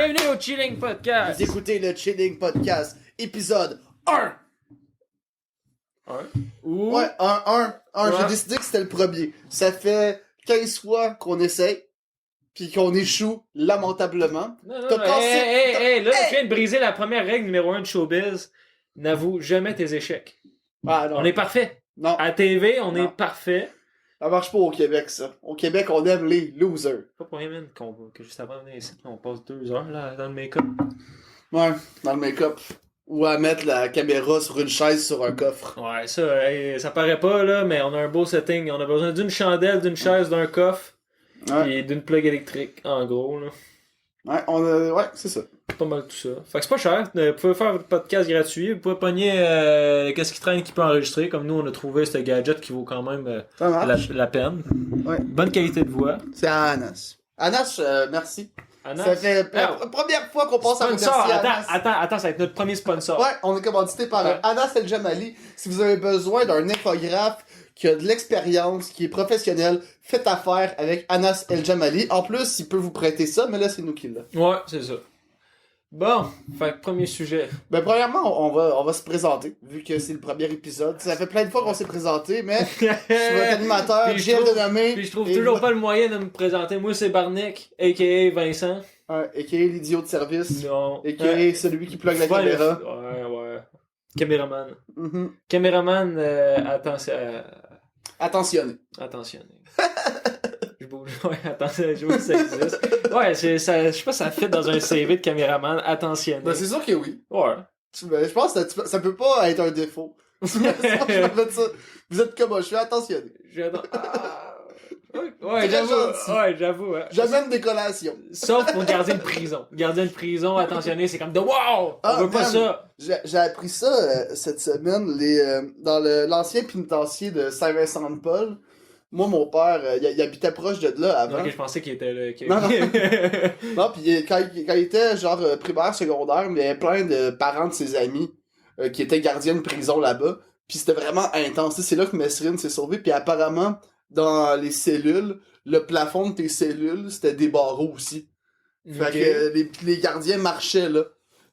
Bienvenue au Chilling Podcast. Vous écoutez le Chilling Podcast, épisode 1. Ouh. Ouais, 1. Ouais. J'ai décidé que c'était le premier. Ça fait 15 fois qu'on essaye, puis qu'on échoue lamentablement. Non, T'as non, cassé- hey, là, Hey! tu viens de briser la première règle numéro 1 de Showbiz. N'avoue jamais tes échecs. Ah non. On est parfait. Non, À TV, on Non. est parfait. ça marche pas au Québec, ça. Au Québec, on aime les losers. Pas pour rien, man, que juste avant de venir ici, on passe 2 heures là, dans le make-up. Ouais, dans le make-up. Ou à mettre la caméra sur une chaise sur un coffre. Ouais, ça, hey, ça paraît pas, là, mais on a un beau setting. On a besoin d'une chandelle, d'une chaise, d'un coffre, Ouais, et d'une plug électrique, en gros, là. ouais, c'est ça. Pas mal tout ça. Fait que c'est pas cher. Vous pouvez faire votre podcast gratuit. Vous pouvez pogner qu'est-ce qui traîne qui peut enregistrer. Comme nous, on a trouvé ce gadget qui vaut quand même Ça marche. la peine. Ouais. Bonne qualité de voix. C'est à Anas. Anas, merci. Anas. Ça fait Ah, la première fois qu'on pense à sponsor. remercier Anas. Attends, ça va être notre premier sponsor. Ouais, on est commandité par Ouais. Anas El Jamali. Si vous avez besoin d'un infographe qui a de l'expérience, qui est professionnel, faites affaire avec Anas El Jamali. En plus, il peut vous prêter ça, mais là, c'est nous qui l'a. Ouais, c'est ça. Bon, fait que premier sujet. Ben, premièrement, on va se présenter, vu que c'est le premier épisode. Ça fait plein de fois qu'on s'est présenté, mais je suis votre animateur, Puis je Jeff trouve- de nommer. Puis je trouve et toujours pas le moyen de me présenter. Moi, c'est Barnick, a.k.a. Vincent. Ouais, a.k.a. l'idiot de service, Non. a.k.a. celui qui plug la caméra. Ouais. Caméraman. Mhm. Caméraman, Attentionné. attentionné. Je bouge. Ouais, attention, je vois que ça existe. Ouais, ça, je sais pas, ça fit dans un CV de caméraman attentionné. Ben, c'est sûr que oui. Ouais. Ben, je pense que ça peut pas être un défaut. Sinon, je fait ça. Vous êtes comme moi, je suis attentionné. J'adore. Ah. Ouais, Très j'avoue. gentil. Ouais, j'avoue. Hein. J'amène des collations. Sauf pour gardien de prison. Gardien de prison, attentionné, c'est comme de wow! Ah, On veut pas man. ça. J'ai appris ça cette semaine dans l'ancien pénitencier de Saint-Vincent-de-Paul. Moi, mon père, il habitait proche de là avant. Ok, je pensais qu'il était là. Non, non. Non, puis quand il était genre primaire, secondaire, mais il y avait plein de parents de ses amis qui étaient gardiens de prison là-bas. Puis c'était vraiment intense. Tu sais, c'est là que Mesrine s'est sauvé. Puis apparemment, dans les cellules, le plafond de tes cellules, c'était des barreaux aussi. Fait Ok. que les gardiens marchaient là.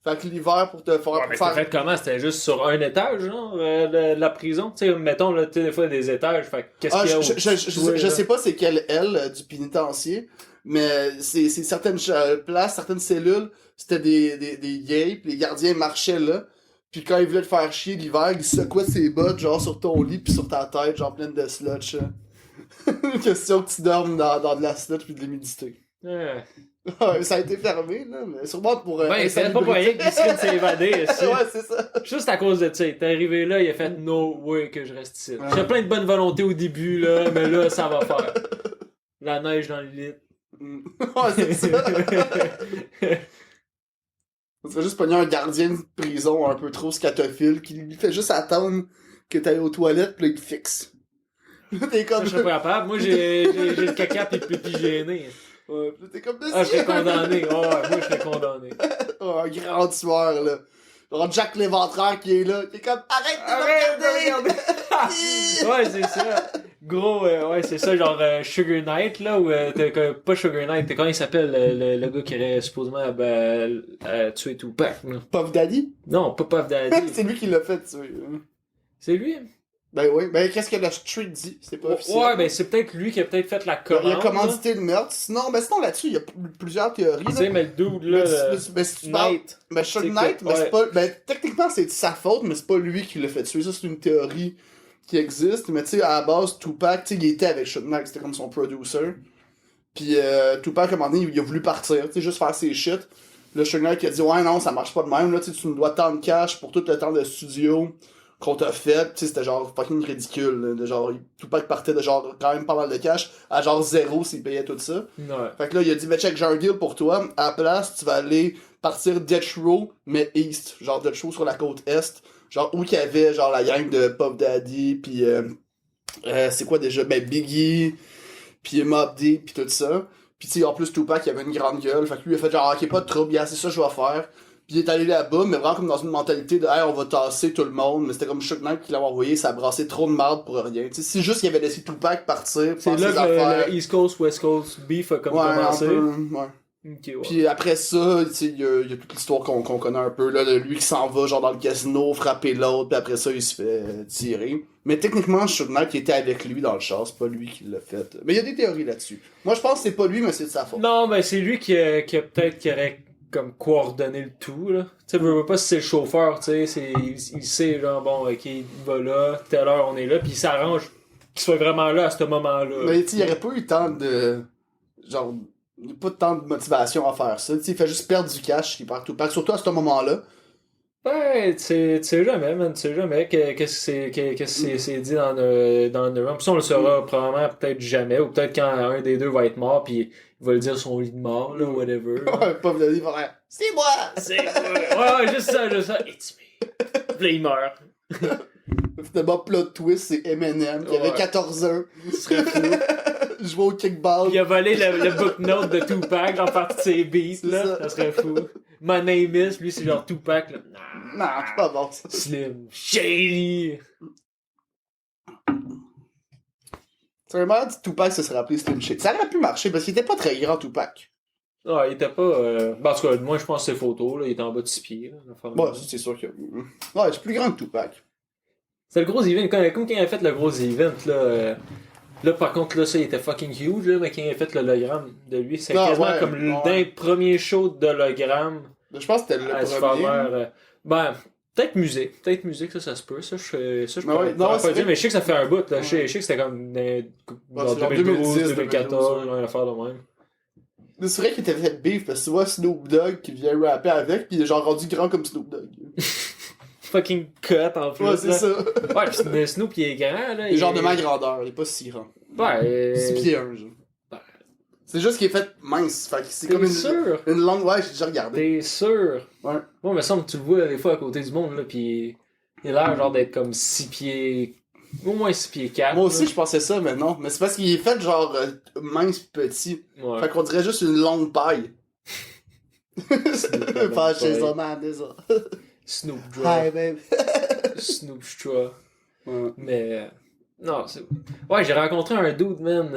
Fait que l'hiver, pour te faire... Ouais, mais c'était fait comment? C'était juste sur un étage, genre, de la prison? Tu sais, mettons, là, tu sais, des fois, des étages, fait que qu'est-ce Ah, qu'il y a je sais pas c'est quelle aile du pénitencier, mais c'est certaines places, certaines cellules, c'était des gays, pis les gardiens marchaient là, puis quand ils voulaient te faire chier l'hiver, ils secouaient ses bottes, genre sur ton lit, puis sur ta tête, genre pleine de sludge. Question que tu dormes dans de la sludge pis de l'humidité. Ouais. Ouais, ça a été fermé, là, mais sûrement pour... Ben, c'est pas pour rien qu'il s'est évadé ici. Ouais, c'est ça. Juste à cause de ça. T'es arrivé là, il a fait no way que je reste ici. Ouais. J'ai plein de bonne volonté au début, là, mais là, ça va faire. La neige dans le lit. Ouais, c'est ça. On serait juste pogner un gardien de prison un peu trop scatophile qui lui fait juste attendre que t'ailles aux toilettes pis là, il te fixe. Là, t'es Ça, comme... je serais pas capable. Moi, j'ai le caca pis le pipi gêné. Ouais, pis là, t'es comme... Ah, je serais condamné. Oh, ouais, moi, je serais condamné. Oh, un grand tueur, là. Genre Jack l'Éventreur qui est là, qui est comme... Arrête de me regarder! Ouais, c'est ça. Gros, ouais, c'est ça, genre Sugar Knight, là, ou pas Sugar Knight, comment il s'appelle, le gars qui aurait supposément tué Tupac, là. Puff Daddy? Non, pas Puff Daddy. C'est lui qui l'a fait tuer. C'est lui? Ben oui, ben qu'est-ce que le street dit? C'est pas officiel. Ouais, ben c'est peut-être lui qui a peut-être fait la commande. Il a commandité le meurtre. Sinon là-dessus, il y a plusieurs théories. Tu là. sais, mais le dude, là, Mais si tu parles- Knight. Ben, Suge C'est Knight, que- mais ouais. c'est pas. Ben, techniquement, c'est de sa faute, mais c'est pas lui qui l'a fait tuer. Ça, c'est une théorie qui existe. Mais tu sais, à la base, Tupac, tu sais, il était avec Suge Knight, c'était comme son producer. Puis Tupac, à un moment donné, il a voulu partir, tu sais, juste faire ses shit. Le Suge Knight, il a dit, ouais, non, ça marche pas de même, là, tu sais, tu me dois tant de cash pour tout le temps de studio qu'on t'a fait. Tu sais, c'était genre fucking ridicule, là, de genre, Tupac partait de genre, quand même pas mal de cash, à genre 0 s'il payait tout ça. Ouais. Fait que là, il a dit, ben check, j'ai un deal pour toi. À la place, tu vas aller partir Death Row, mais East. Genre Death Row sur la côte Est. Genre où qu'il y avait, genre, la gang de Puff Daddy, pis c'est quoi déjà? Ben Biggie, pis Mobb Deep, pis tout ça. Pis tu sais, en plus, Tupac, il avait une grande gueule. Fait que lui, il a fait genre, ok, pas de trouble, c'est ça que je vais faire. Pis il est allé là-bas, mais vraiment comme dans une mentalité de, hey, on va tasser tout le monde. Mais c'était comme Suge Knight qui l'avait envoyé, ça a brassé trop de marde pour rien. Tu sais, si juste il avait laissé Tupac partir, C'est faire là ses que affaires. le East Coast, West Coast beef a comme Ouais, un commencé. peu, ouais. Ok, ouais. Puis après ça, tu sais, il y a toute l'histoire qu'on connaît un peu, là, de lui qui s'en va, genre, dans le casino, frapper l'autre, puis après ça, il se fait tirer. Mais techniquement, Suge Knight était avec lui dans le char, c'est pas lui qui l'a fait. Mais il y a des théories là-dessus. Moi, je pense que c'est pas lui, mais c'est de sa faute. Non, ben c'est lui qui a peut-être qui aurait comme coordonné le tout, là. Tu sais, veux pas si c'est le chauffeur, tu sais, il sait, genre, bon, ok, il va là, telle heure on est là, puis il s'arrange qu'il soit vraiment là à ce moment-là. Mais tu sais, il aurait pas eu tant de... Genre, il y a pas tant de motivation à faire ça. Tu sais, il fait juste perdre du cash qui part tout pack, surtout à ce moment-là. Ben, tu sais jamais, man, tu sais jamais qu'est-ce que c'est dit dans le run. Puis ça, on le saura probablement peut-être jamais, ou peut-être quand un des deux va être mort, puis il va le dire son lit de mort, là, whatever. Ouais, pas de il va faire « C'est moi! » Ouais, juste ça, it's me. Puis là, il meurt. Finalement, plot twist, c'est Eminem, qui avait Ouais. 14 ans. Ce serait fou. Jouait au kickball. Il a volé le book note de Tupac dans partie de ses beats, là. Ça serait fou. My name is, lui, c'est genre Tupac, là. Non, c'est pas bon, ça. Slim. Shady. Sérieusement, Tupac se serait appelé Slim Shady. Ça aurait pu marcher, parce qu'il était pas très grand, Tupac. Ah, il était pas. Ben, en tout cas, moi, je pense que c'est photo, là. Il était en bas de 6 pieds, là. Ouais, c'est sûr que... Ouais, c'est plus grand que Tupac. C'est le gros event. Comme quand il a fait le gros event, là. Là, par contre, là, ça, il était fucking huge, là. Mais quand il a fait l'hologramme de lui, c'est Ah, quasiment ouais, comme ouais. d'un premier show d'hologramme Je pense que c'était le à se faire premier. faire, ben, peut-être musique. Peut-être musique, ça se peut. Ça, je Ah pourrais ouais, non, pourrais c'est pas dire, vrai. mais je sais que ça fait un bout, là. Ouais. Je sais que c'était comme genre c'est genre 2012, 2010, 2014, 2012, genre, une affaire de même. Mais c'est vrai qu'il était fait beef, parce que tu vois Snoop Dogg qui vient rapper avec, pis il est genre rendu grand comme Snoop Dogg. Fucking cut, en plus. Ouais, c'est là. ça. Ouais, pis mais Snoop, il est grand, là. Il est genre de ma grandeur, il est pas si grand. Ouais, 6 pieds 1, genre. Ben. C'est juste qu'il est fait mince, fait que c'est T'es comme sûr? une longue... Ouais, j'ai déjà regardé. T'es sûr? Ouais. Moi, il me semble que tu le vois des fois à côté du monde, là, pis il a l'air genre d'être comme 6 pieds... Au moins 6 pieds 4. Moi aussi, je pensais ça, mais non. Mais c'est parce qu'il est fait genre mince pis petit. Ouais. Fait qu'on dirait juste une longue paille. Snoop, Pas chez paille. un man, ça. Snoop Hi, Dogg. babe. Snoop Straw. Ouais. Mais... Non, c'est... Ouais, j'ai rencontré un dude, man.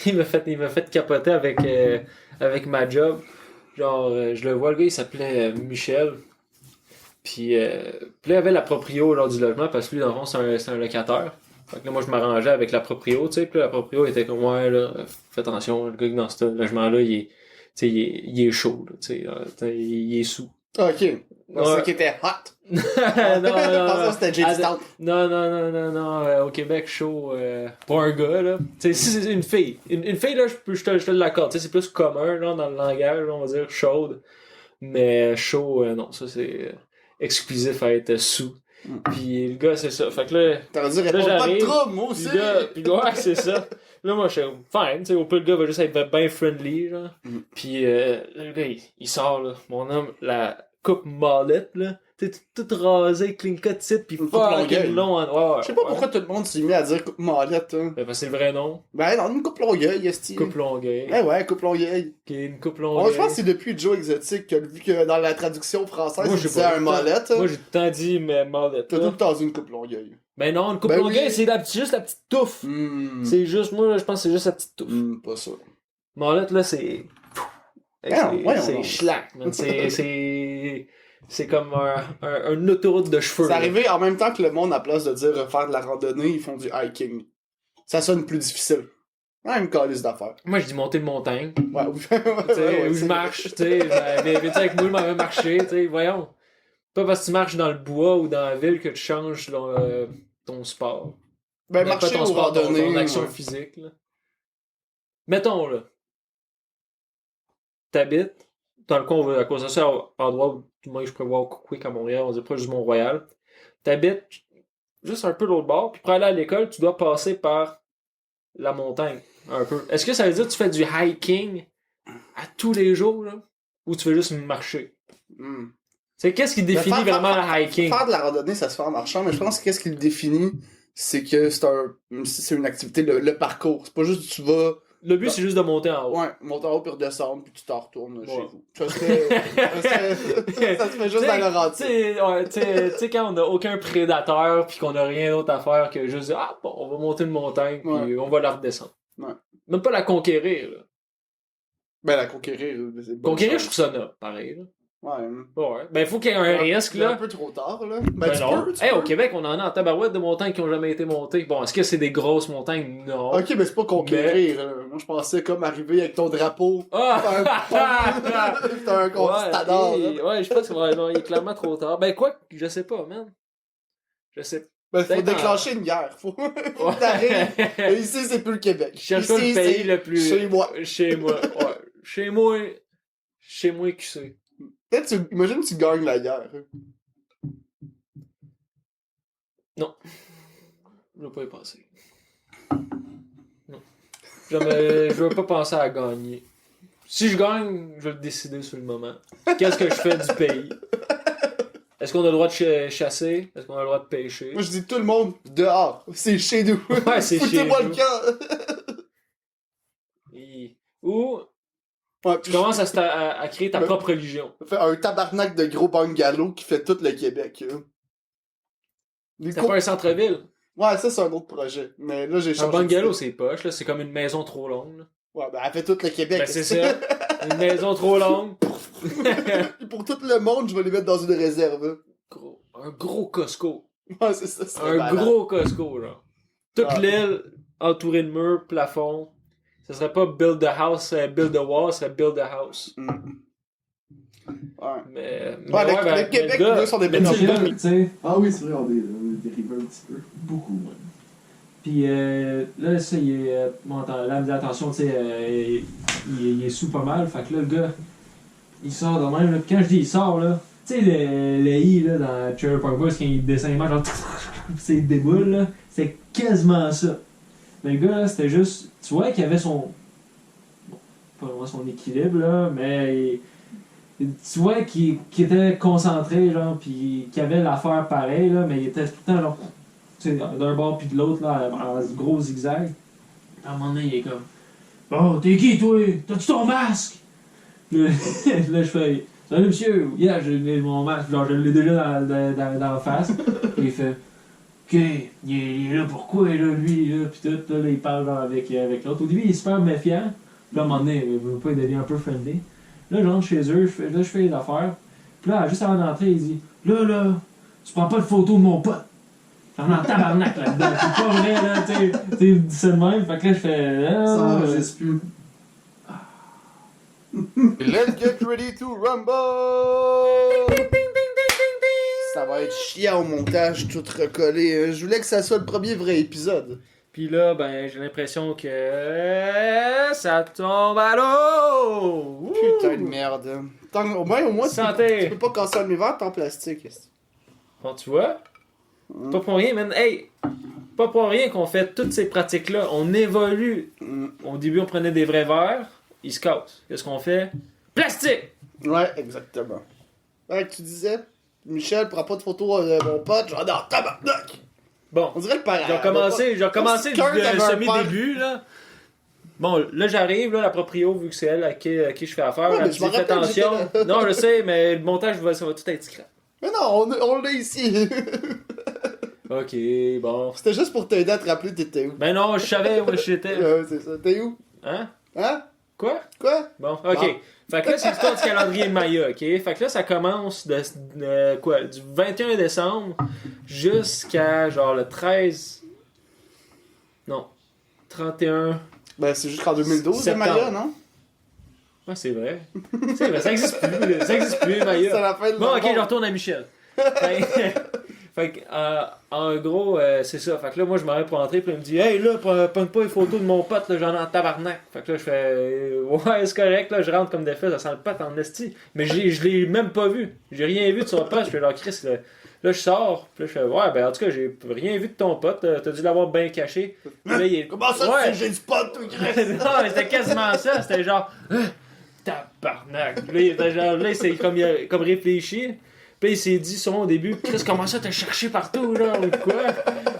il m'a fait capoter avec ma job. Genre, je le vois, le gars, il s'appelait Michel. Puis là, il avait la proprio lors du logement parce que lui, dans le fond, c'est un locataire. Fait que là, moi, je m'arrangeais avec la proprio, tu sais. Puis là, la proprio était comme, ouais, là, fais attention, le gars dans ce logement-là, il est, tu sais, il est chaud, là, tu sais, il est sous. Ok. C'est ça qui était hot. non, Je pensais que c'était J.D. Stout. non, au Québec, chaud, pour un gars, là. Tu sais, si c'est une fille. Une fille, là, je te l'accorde. Tu sais, c'est plus commun, là, dans le langage, là, on va dire, chaude. Mais chaud, non, ça, c'est exclusif à être sous. Puis le gars, c'est ça. Fait que là, T'aurais dû répondre pas de j'arrive, trouble, moi aussi. puis ouais, c'est ça. Là, moi, je suis fine, tu sais, au pire, le gars va juste être bien friendly, genre. Puis le gars, il sort, là. Mon homme, la coupe mallette, là. Tu sais, tout rasé, clean cut, titre, pis Une coupe fucking longueuil. long. Ouais, Je sais pas pourquoi tout le monde s'est mis à dire coupe mallette, hein. Ben, parce que c'est le vrai nom. Ben non, une coupe longueuil, esti. Coupe longueuil. Ouais, coupe longueuil. Qui est une coupe Bon, longueuil. je pense que c'est depuis Joe Exotic que vu que dans la traduction française, Moi, il j'ai disait pas un vu mallette. Moi, j'ai tout le temps dit, mais mallette. T'as tout là. le temps dit une coupe longueuil. Ben non, une coupe Ben longueuil, oui. c'est juste la petite touffe. C'est juste, moi, je pense que c'est juste la petite touffe. Pas ça. Mallette, là, c'est. voyons C'est donc. schlack, man. C'est comme un autoroute de cheveux. C'est là. arrivé en même temps que le monde, à place de dire faire de la randonnée, ils font du hiking. Ça sonne plus difficile. Ouais, une calice d'affaires. Moi, je dis monter de montagne. Ouais, Tu sais, où je marche, tu sais. Viens-tu avec moi, je m'en vais marcher, tu sais. Voyons. Pas parce que tu marches dans le bois ou dans la ville que tu changes ton sport. Ben, Pas marcher ton ou sport, ton randonnée. action ouais. physique, là. Mettons, là. T'habites. Dans le coin, à cause de ça, endroit où moi je prévois au Quick à Montréal, on dit proche du Mont-Royal. T'habites juste un peu l'autre bord, puis pour aller à l'école, tu dois passer par la montagne, un peu. Est-ce que ça veut dire que tu fais du hiking à tous les jours, là? Ou tu fais juste marcher? Hmm. C'est qu'est-ce qui définit faire- vraiment faire- le hiking? Faire de la randonnée, ça se fait en marchant, mais je pense que qu'est-ce qui le définit, c'est que c'est une activité, le parcours. C'est pas juste tu vas, Le but, c'est juste de monter en haut. ouais, monter en haut puis redescendre, puis tu t'en retournes chez Ouais. vous. Ça se fait juste dans le Tu rentier. sais, ouais, tu sais, quand on n'a aucun prédateur puis qu'on n'a rien d'autre à faire que juste dire, ah bon, on va monter une montagne puis Ouais. on va la redescendre. Ouais. Même pas la conquérir, là. Ben, la conquérir, c'est bon. Conquérir, je trouve ça noble, pareil. Là. Ouais. Ouais. Ben, il faut qu'il y ait un risque, C'est un là. peu trop tard, là. Ben tu non. peux, tu Hey, peux. au Québec, on en a en tabarouette de montagnes qui ont jamais été montées. Bon, est-ce que c'est des grosses montagnes? Non. Ok, mais c'est pas conquérir, là. Moi, je pensais comme arriver avec ton drapeau. Ah! T'es un conquistador, Ouais, là. ouais, je pense que non, il est clairement trop tard. Ben, quoi, je sais pas, man. Je sais Ben, faut peut-être déclencher une guerre. Faut Ouais. t'arrives. Ici, c'est plus le Québec. Je cherche Ici, pas le pays c'est le plus. chez moi. Chez moi. Ouais. Chez moi. Chez moi, qui c'est? Peut-être, imagine tu gagnes la guerre. Non. Je veux pas y penser. Non. Je veux pas penser à gagner. Si je gagne, je vais le décider sur le moment. Qu'est-ce que je fais du pays? Est-ce qu'on a le droit de chasser? Est-ce qu'on a le droit de pêcher? Moi, je dis tout le monde dehors. C'est chez nous. Ouais, c'est chez Foutez-moi nous. le camp. Ou Ouais, tu commences à créer ta propre religion. Fait un tabarnak de gros bungalows qui fait tout le Québec. Là. C'est pas un centre-ville. Ouais, ça, c'est un autre projet. Mais là, j'ai Un changé. bungalow, c'est poche, là. C'est comme une maison trop longue, là. Ouais, ben, elle fait tout le Québec. Ben, c'est ça. Une maison trop longue. Pour tout le monde, je vais les mettre dans une réserve. Un gros Costco. Ouais, c'est ça. C'est Un gros Costco, genre. Toute Ah. l'île entourée de murs, plafond. Ce serait pas build the house, build the wall, ce serait build the house. Mm. Ouais. Mais le Québec, le gars, eux, sont des mais bonhommes. tu sais, là, Tu sais, Ah oui, c'est vrai, on est dérivé un petit peu. Beaucoup, même. puis là, ça, il est. Bon, là, il me dit attention, tu sais, il est sous pas mal. Fait que là, le gars, il sort de même. Là. Puis quand je dis il sort, là, tu sais, le I, là, dans Trailer Park Boys, quand il descend les mains, genre, c'est déboule, là. C'est quasiment ça. Mais le gars, là, c'était juste. Tu vois qu'il avait son. Bon, pas vraiment son équilibre, là, mais. Tu vois qu'il était concentré, genre, pis qu'il avait l'affaire pareil, là, mais il était tout le temps, genre, tu sais, d'un bord puis de l'autre, là, en gros zigzag. À un moment donné, il est comme, bon, t'es qui, toi? T'as-tu ton masque? Là, là, je fais, salut, monsieur, yeah, j'ai mon masque, genre, je l'ai déjà dans la face. Puis il fait, ok, il est là, pourquoi, là, lui, là, pis tout, là, il parle genre, avec l'autre. Au début, il est super méfiant, puis là, à un moment donné, il devient un peu friendly. Là, je rentre chez eux, je fais les affaires. Puis là, juste avant d'entrer, il dit, là, tu prends pas de photo de mon pote. J'en ai un tabarnak là-dedans. C'est pas vrai, là, tu sais, c'est le même. Fait que là, je fais, Ça enregistre plus. Let's get ready to rumble! Ça va être chiant au montage, tout recollé. Je voulais que ça soit le premier vrai épisode. Puis là, ben, j'ai l'impression que ça tombe à l'eau. Ouh! Putain de merde. Au moins, Santé. tu peux pas casser un verre en plastique. Bon, tu vois? Pas pour rien, man. Hey! Pas pour rien qu'on fait toutes ces pratiques-là. On évolue. Au début, on prenait des vrais verres. Ils se cassent. Qu'est-ce qu'on fait? Plastique! Ouais, exactement. Ouais, tu disais, Michel prend pas de photo de mon pote, genre, non, tabarnak! Bon. On dirait le père. J'ai recommencé Kurt avait le un semi-début, là. Bon, là, j'arrive, là, la proprio, vu que c'est elle à qui je fais affaire. Ouais, mais elle je dit, me fais rappelle, attention. j'étais là. Non, je sais, mais le montage, ça va tout être scrap. Mais non, on l'a ici. Ok, bon. C'était juste pour t'aider à te rappeler t'étais où. Ben non, je savais où j'étais. Ouais, c'est ça. T'es où? Hein? Hein? Quoi? Quoi? Bon, ok. Bon. Fait que là, c'est l'histoire du calendrier Maya, ok? Fait que là, ça commence du 21 décembre jusqu'à genre le 13. Non. 31. Ben, c'est jusqu'en 2012, Septembre. le Maya, non? Ouais, c'est vrai. C'est vrai, ça existe plus. Ça existe plus, C'est Maya. la fin de Bon, ok, monde. je retourne à Michel. Fait que, en gros, c'est ça. Fait que là, moi, je m'arrête pour entrer, puis il me dit, hey, là, pogne pas les photos de mon pote, là, j'en ai en tabarnak. Fait que là, je fais, ouais, c'est correct, là, je rentre comme des faits, ça sent le pote en esti. Mais je l'ai même pas vu. J'ai rien vu de son pote. Je fais, genre, Chris, là, je sors, puis là, je fais, ouais, ben, en tout cas, j'ai rien vu de ton pote, t'as dû l'avoir bien caché. Puis là, il est. Comment ça, Ouais. tu sais, j'ai du pot, toi, Chris? Non, mais c'était quasiment ça. C'était genre, tabarnak. Puis là, il était genre, là, il s'est comme réfléchi. Puis là, il s'est dit son au début, Chris, comment ça t'as cherché partout, là, ou quoi?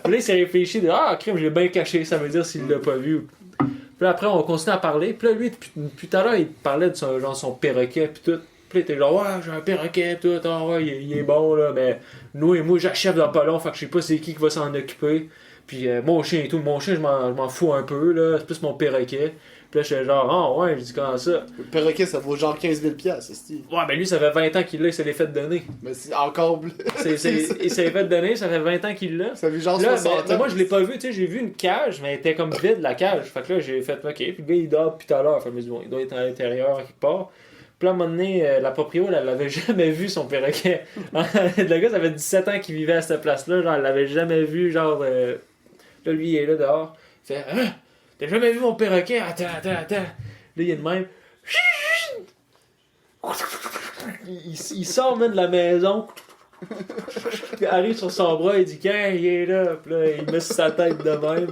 Puis là, il s'est réfléchi de, ah, crime, j'ai bien caché, ça veut dire s'il l'a pas vu. Puis là, après, on continue à parler. Puis là, lui, depuis tout à l'heure, il parlait de son perroquet, puis tout. Puis là, il était genre, ouais, j'ai un perroquet, tout, ah, ouais, il est bon, là, mais nous et moi, j'achève dans pas long, fait que je sais pas c'est qui va s'en occuper. Puis mon chien et tout, mon chien, je m'en fous un peu, là, c'est plus mon perroquet. Puis là, j'étais genre, oh ouais, je dis comment ça? Le perroquet, ça vaut genre 15 000 piastres, c'est-tu? Ouais, ben lui, ça fait 20 ans qu'il l'a, il s'est les fait donner. Mais c'est encore plus. Il s'est les fait donner, ça fait 20 ans qu'il l'a. Ça fait genre Là, 60 ans. mais moi, je l'ai pas vu, tu sais, j'ai vu une cage, mais elle était comme vide, la cage. Fait que là, j'ai fait, ok, puis le gars, il dort depuis tout à l'heure. Fait que je me dis, bon, il doit être à l'intérieur quelque part. Puis là, à un moment donné, la proprio, elle l'avait jamais vu, son perroquet. Le gars, ça fait 17 ans qu'il vivait à cette place-là, genre, elle l'avait jamais vu, genre, là, lui, il est là dehors. Il fait, hein? T'as jamais vu mon perroquet? Attends. Là, il est de même. Il sort même de la maison. Il arrive sur son bras, il dit quand il est là, puis là, il met sur sa tête de même.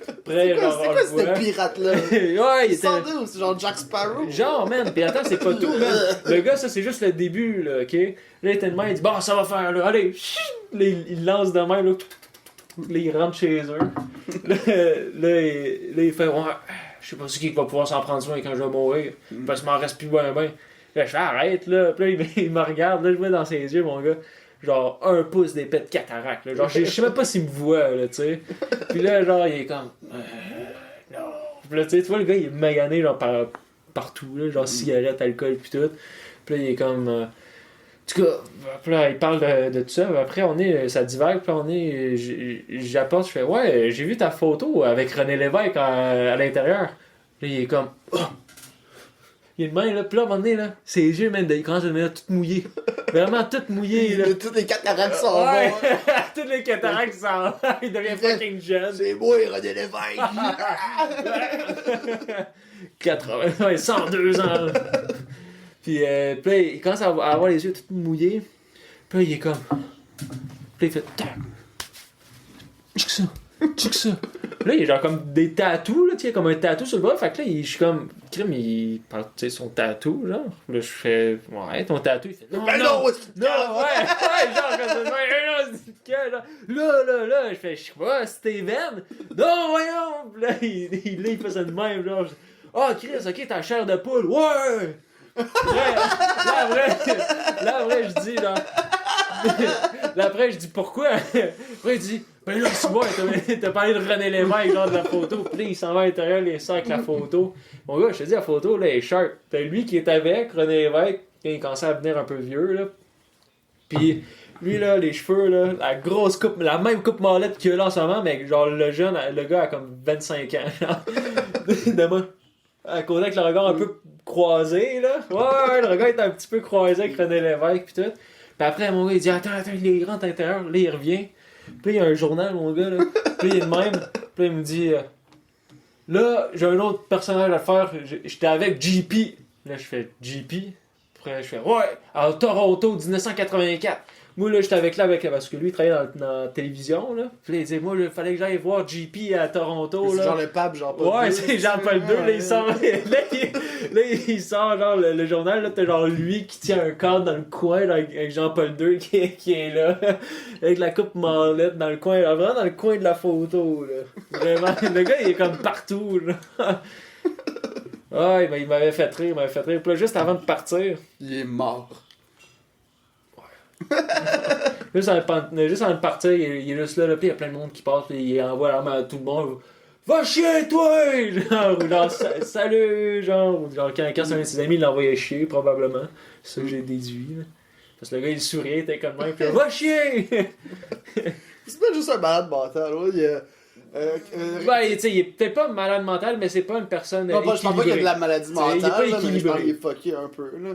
Après, genre, C'est quoi ce pirate-là? ouais, Il sort d'où? C'est genre Jack Sparrow? Genre, man, pis attends, c'est pas tout, man. Le gars, ça, c'est juste le début, là, ok? Là, il était de même, il dit, bon, ça va faire, là, allez, là, il lance de même, là, il rentre chez eux. Là, il fait, ouais, je sais pas si qui va pouvoir s'en prendre soin quand je vais mourir, parce qu'il m'en reste plus ben. Là, je fais, arrête, là, puis là, il me regarde, là, je vois dans ses yeux, mon gars. Genre 1 pouce d'épée de cataracte. Là. Genre, je sais même pas s'il me voit, là, tu sais. Puis là, genre, il est comme. Non. Puis là, tu vois, le gars, il est magané, genre, partout, là, genre cigarette, alcool, puis tout. Puis là, il est comme. En tout cas, puis là, il parle de tout ça. Après, ça divague, puis on est. J'apporte, je fais, ouais, j'ai vu ta photo avec René Lévesque à l'intérieur. Là, il est comme. Oh! Il est de main, là, puis là, à un moment donné, là, ses yeux, même, il commence à devenir tout mouillé. Vraiment tout mouillé, là. Toutes les cataractes s'en Ouais, vont. toutes les cataractes s'en vont. Il devient fucking jeune. C'est moi, René Lévesque. 80, ouais, 102 ans. Puis là, il commence à avoir les yeux tout mouillés. Puis là, il est comme. Puis là, il fait. Check ça. Là, il y a genre comme des tatous, là, tu sais, comme un tatou sur le bras. Fait que là, je suis comme. Il parle, tu sais, son tatou, genre. Là, je fais. Ouais, ton tatou, il fait. Non, Ben non, non, ouais, genre, comme ça, non, c'est que, là, je fais, je sais pas, Steven. Non, voyons. Puis là, il fait ça de même, genre. Ah, oh, Chris, ok, t'as chair de poule. Ouais! Là, après, je dis, genre. Là, après, je dis pourquoi? Après, il dit, ben là, c'est moi, t'as parlé de René Lévesque, genre de la photo. Puis là, il s'en va à l'intérieur, il sort avec la photo. Mon gars, je te dis, la photo, là, elle est sharp. T'as lui qui est avec, René Lévesque, quand il commençait à devenir un peu vieux, là. Puis lui, là, les cheveux, là, la grosse coupe, la même coupe mallette qu'il a là en ce moment, mais genre, le gars a comme 25 ans, genre. Demain. À côté avec le regard un peu croisé, là. Ouais, le regard est un petit peu croisé avec René Lévesque, pis tout. Puis après, mon gars, il dit, attends, il rentre à l'intérieur. Là, il revient. Puis il y a un journal, mon gars, là. Puis il est de même. Puis il me dit, là, j'ai un autre personnage à faire. J'étais avec JP. Là, je fais, JP? Après, je fais, ouais, à Toronto, 1984. Moi, là, j'étais avec parce que lui, il travaillait dans la télévision, là. Puis là, il disait, moi, il fallait que j'aille voir JP à Toronto, C'est là. genre le pape, genre Paul II. Ouais, c'est Jean-Paul II, là, il sort, il sort, genre, le journal, là, t'as genre lui qui tient un cadre dans le coin, là, avec Jean-Paul II qui est là, avec la coupe mallette dans le coin, là, vraiment dans le coin de la photo, là. Vraiment, le gars, il est comme partout, là. Ouais, ben, il m'avait fait rire. Puis là, juste avant de partir, Il est mort. juste avant de partir, il est juste là, puis il y a plein de monde qui passe, puis il envoie la main à tout le monde. Va chier, toi! Genre, salut! Genre quand c'est un de ses amis, il l'envoyait chier, probablement. C'est ça que j'ai déduit. Là. Parce que le gars, il souriait, il était comme même, puis va chier! C'est pas juste un malade mental, ouais. Il Ben, tu sais, il est peut-être pas malade mental, mais c'est pas une personne. non, je pense pas qu'il y a de la maladie mentale, il est pas là, mais je pense équilibré. qu'il est fucké un peu, là.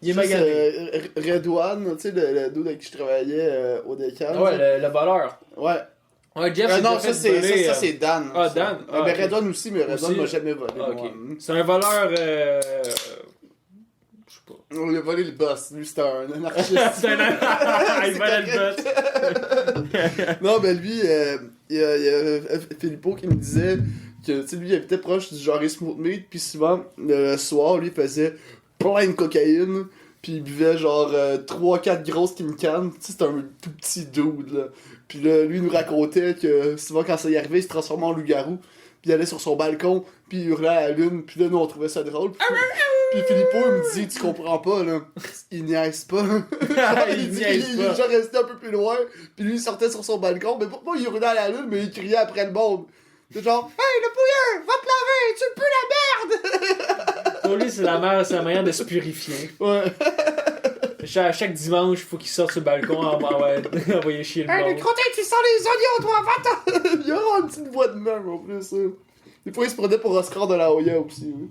Il est magané. Redouane, tu sais, le dude avec qui je travaillais au Décan. Ouais, le voleur. Ouais. Ouais, Jeff, Non, s'est ça fait voler, c'est Dan. Ah, ça. Dan. Mais Ok. Redouane aussi, mais Redouane Aussi. m'a jamais volé. Ah, moi. ok. C'est un voleur. Je sais pas. On lui a volé le boss. Lui, c'était un anarchiste. C'est un. Il volait le boss. Non, mais lui, il y a Filippo qui me disait que, tu sais, lui, il habitait proche du genre Smooth Meat, puis souvent, le soir, lui, il faisait plein de cocaïne, puis il buvait genre 3-4 grosses Kim Can. Tu sais, c'était un tout petit dude, là. Puis là, lui, il nous racontait que souvent, quand ça y arrivait, il se transformait en loup-garou, puis il allait sur son balcon, puis il hurlait à la lune, puis là, nous, on trouvait ça drôle. Puis Filippo, il me dit, tu comprends pas, là. Il niaise pas. Il niaise Il pas. est déjà resté un peu plus loin, puis lui, il sortait sur son balcon, mais pourquoi il hurlait à la lune, mais il criait après le monde. C'est genre, hey, le pouilleur, va te laver, tu pues la merde! Pour lui, c'est la manière de se purifier. Ouais. Chaque dimanche, il faut qu'il sorte sur le balcon envoyer chier le Hey, le monde. crottin, tu sens les oignons, toi, va-t'en! Il y aura une petite voix de même, en plus, ça. Des fois, il se prenait pour Oscar de la Hoya aussi, oui.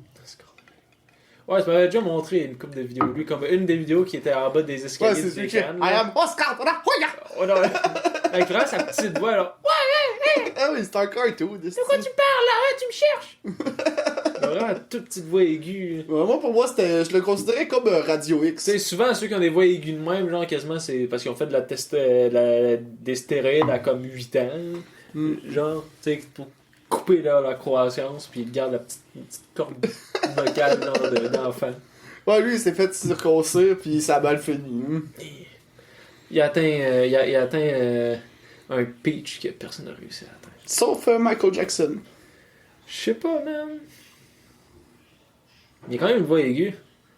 Ouais, tu m'avais déjà montré une couple de vidéos. Lui, comme une des vidéos qui était en bas des Ouais, escaliers c'est du celui qui Bécane. I am Oscar de la Hoya! Oh non, avec vraiment sa petite voix, là. Ah oui, c'est un cartoon. De quoi tu parles, là? Hein, tu me cherches? Vraiment, toute petite voix aiguë. Moi, pour moi, je le considérais comme Radio X. Tu sais, souvent, ceux qui ont des voix aiguës de même, genre, quasiment, c'est parce qu'ils ont fait de des stéroïdes à comme 8 ans. Genre, tu sais, pour couper la croissance, puis ils gardent la petite corde vocale genre, d'enfant. Ouais, lui, il s'est fait circoncire, puis ça a mal fini. Il a atteint un pitch que personne n'a réussi à atteindre. Sauf Michael Jackson. Je sais pas, man. Il y a quand même une voix aiguë.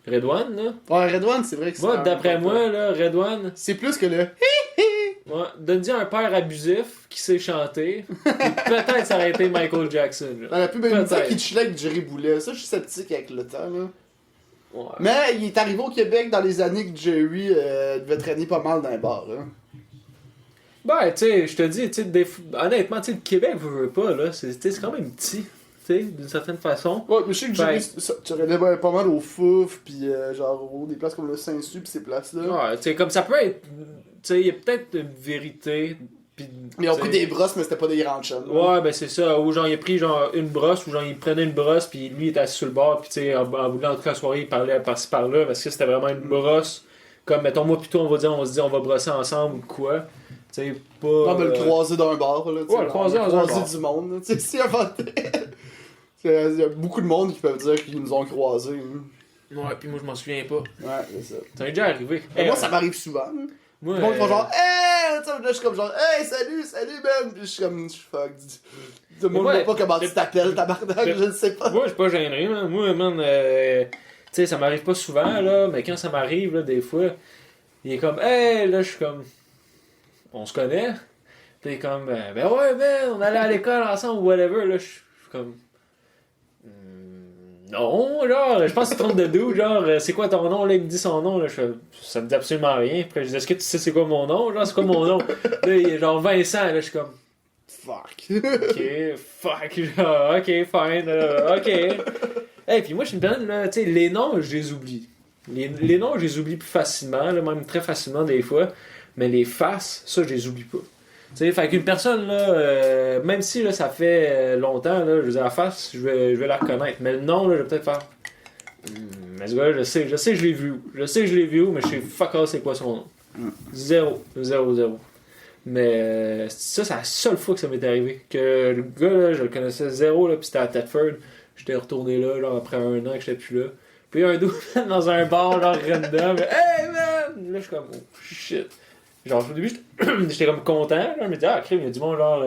Redouane, là. Ouais, Redouane, c'est vrai que c'est. Moi, d'après moi, là, Redouane, C'est plus que le. ouais, donne-lui un père abusif qui sait chanter. Puis peut-être ça aurait été Michael Jackson. Là. Dans la pub, il me dit Peut-être. qu'il chillait avec Jerry Boulet. Ça, je suis sceptique avec le temps, là. Ouais. Mais il est arrivé au Québec dans les années que Jerry devait traîner pas mal dans les bars, là. Ben, tu sais, je te dis, tu sais, honnêtement, tu sais, le Québec, veut pas, là. C'est quand même petit, tu sais, d'une certaine façon. Ouais, mais je sais que Ben- Jerry, tu regardais pas mal au Fouf, pis genre des places comme le Saint-Su, pis ces places-là. Ouais, tu sais, comme ça peut être. Tu sais, il y a peut-être une vérité. Pis, Mais ils ont tu sais, pris des brosses, mais c'était pas des grandes chaînes. Ouais, ben c'est ça. Ou genre, il a pris genre une brosse, ou genre, il prenait une brosse, puis lui, il était assis sur le bord, puis tu sais, en voulant toute la soirée, il parlait par-ci par-là, parce que c'était vraiment une brosse. Comme, mettons, moi, plutôt, on se dit, on va brosser ensemble ou quoi. Tu sais, pas. Non, mais le croisé d'un bar, là. tu sais, Ouais, le croisé dans un croisé bar. du monde, là. Tu sais, si il y a beaucoup de monde qui peuvent dire qu'ils nous ont croisés. Hein. Ouais, puis moi, je m'en souviens pas. Ouais, c'est ça. Ça m'est déjà arrivé. Mais moi, ça m'arrive souvent. Là. Moi, Le monde font genre, hey! Tu sais, là, je suis comme genre, hey, salut, man! Puis je suis comme, fuck. Le monde Ouais. ne pas comment tu t'appelles, tabarnak, je ne sais pas. moi, je suis pas gêné, man. Moi, man, tu sais, ça m'arrive pas souvent, là, mais quand ça m'arrive, là, des fois, il est comme, hey, là, je suis comme, on se connaît? Puis il est comme, ben ouais, man, on allait à l'école ensemble ou whatever, là, je suis comme, non, genre, je pense que tu te trompes de doux, genre, c'est quoi ton nom, là, il me dit son nom, là, ça me dit absolument rien. Après, je dis, est-ce que tu sais c'est quoi mon nom, genre, c'est quoi mon nom? Là, il est genre Vincent, là, je suis comme, Fuck. ok, fuck, genre, ok, fine, ok. Hey, puis moi, je suis une personne, là, tu sais, les noms, je les oublie. Les noms, je les oublie plus facilement, là, même très facilement des fois, mais les faces, ça, je les oublie pas. Tu sais, fait qu'une personne, là, même si là, ça fait longtemps, là, je veux dire, la face, je vais la reconnaître. Mais le nom, là, je vais peut-être faire. Mais ce gars-là, je sais que je l'ai vu où. Je sais que je l'ai vu où, mais je sais fuck all c'est quoi son nom. Zéro. Mais ça, c'est la seule fois que ça m'est arrivé. Que le gars, là, je le connaissais zéro, là, pis c'était à Thetford. J'étais retourné là, genre, après un an que j'étais plus là. Puis il y a un dude dans un bar, genre, random. Hey, man! Là, je suis comme, oh, shit. Genre, au début, j'étais comme content. Là, je me disais, ah, crime, il y a du monde genre,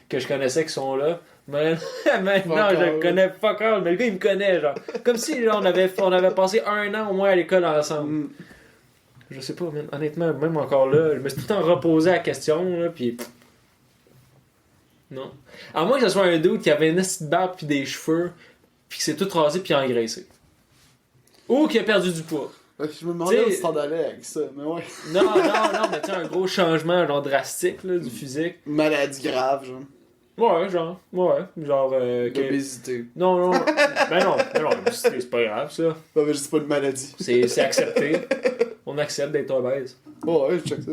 que je connaissais qui sont là. Mais maintenant, je le connais fuck all. Mais le gars, il me connaît, genre. Comme si genre, on avait passé un an au moins à l'école ensemble. Je sais pas, man. Honnêtement, même encore là, je me suis tout le temps reposé la question, là, pis. Non. À moins que ce soit un dude qui avait une petite barbe pis des cheveux, pis qui s'est tout rasé pis engraissé. Ou qui a perdu du poids. Je me demandais où T'sais- tu t'en allais avec ça, mais ouais. Non, mais tu sais, un gros changement, genre drastique, là, du physique. Maladie grave, genre. Ouais, genre, que- D'obésité. Non, c'est pas grave, ça. Non, mais je dis pas de maladie. C'est accepté. On accepte d'être obèse. Oh, ouais, je check ça.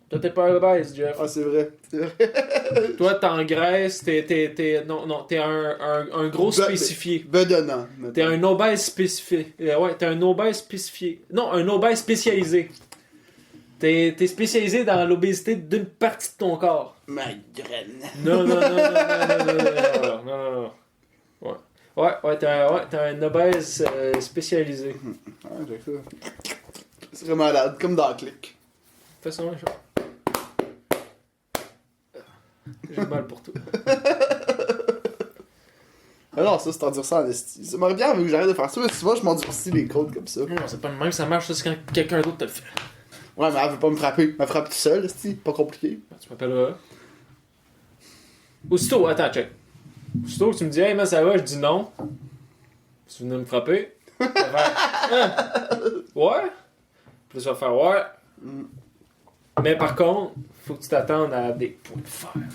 Toi, t'es pas obèse, Jeff. Ah, c'est vrai. Toi, t'engraisses, t'es un gros spécifié. Bedonnant. T'es un obèse spécifié. Ouais, t'es un obèse spécifié. Non, un obèse spécialisé. T'es spécialisé dans l'obésité d'une partie de ton corps. Ma graine. Non. Ouais, t'es un obèse spécialisé. Ouais, check ça. C'est vraiment malade, comme dans Click. Fais ça, genre. J'ai mal pour tout. Alors, ça, c'est endurcissant en esti. Ça m'aurait bien envie que j'arrête de faire ça, mais souvent, je m'endurcis les côtes comme ça. Non, c'est pas le même, ça marche, ça, c'est quand quelqu'un d'autre te le fait. Ouais, mais elle veut pas me frapper. Elle me frappe tout seul, esti. Pas compliqué. Tu m'appelleras. Aussitôt, attends, check. Aussitôt que tu me dis, hey, man, ça va, je dis non. Tu venais me frapper. Tu vas faire, ouais. Puis là, tu vas faire, ouais. Mais par contre, faut que tu t'attendes à des points de fer, man.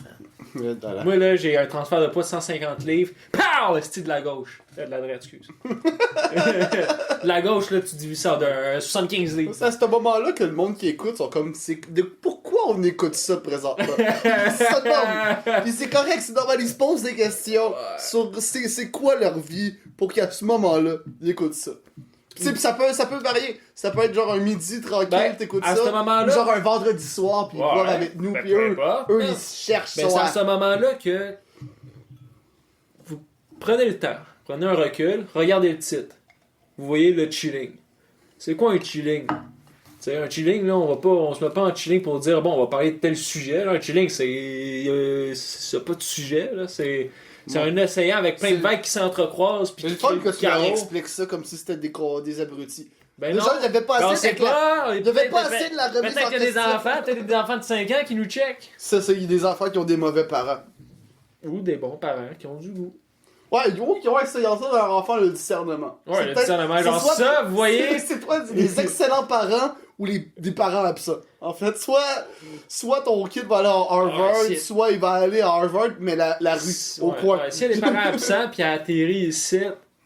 Moi, là, j'ai un transfert de poids de 150 livres. Pow! Le style de la gauche. De la droite, excuse. De la gauche, là, tu divises ça de 75 livres. C'est à ce moment-là que le monde qui écoute sont comme, pourquoi on écoute ça présentement? Ça demande. Puis c'est correct, c'est normal, ils se posent des questions sur c'est quoi leur vie pour qu'à ce moment-là, ils écoutent ça. Tu sais, pis ça peut varier. Ça peut être genre un midi tranquille, t'écoutes ça. À ce moment-là. Ou genre un vendredi soir, puis ils boivent avec nous, puis eux, ils cherchent ça. Mais c'est à ce moment-là que vous prenez le temps, prenez un recul, regardez le titre. Vous voyez le chilling. C'est quoi un chilling? T'sais, un chilling, là, on se met pas en chilling pour dire, bon, on va parler de tel sujet. Là. Un chilling, c'est pas de sujet, là. C'est un océan avec plein de vagues qui s'entrecroisent. C'est le fun que tu leur expliques ça comme si c'était des abrutis. Ben les non. gens, ils n'avaient pas assez de la remise Peut-être qu'il y a des enfants, peut-être des enfants de 5 ans qui nous checkent. Ça, il y a des enfants qui ont des mauvais parents. Ou des bons parents qui ont du goût. Ouais, qui ont essayé ça leur enfant, le discernement. Ouais, le discernement. Genre ça, vous voyez. C'est toi les excellents parents ou des parents absents. En fait, soit ton kid va aller à Harvard, soit il va aller à Harvard, mais la rue, au coin. Ouais, s'il y a des parents absents puis il a atterri ici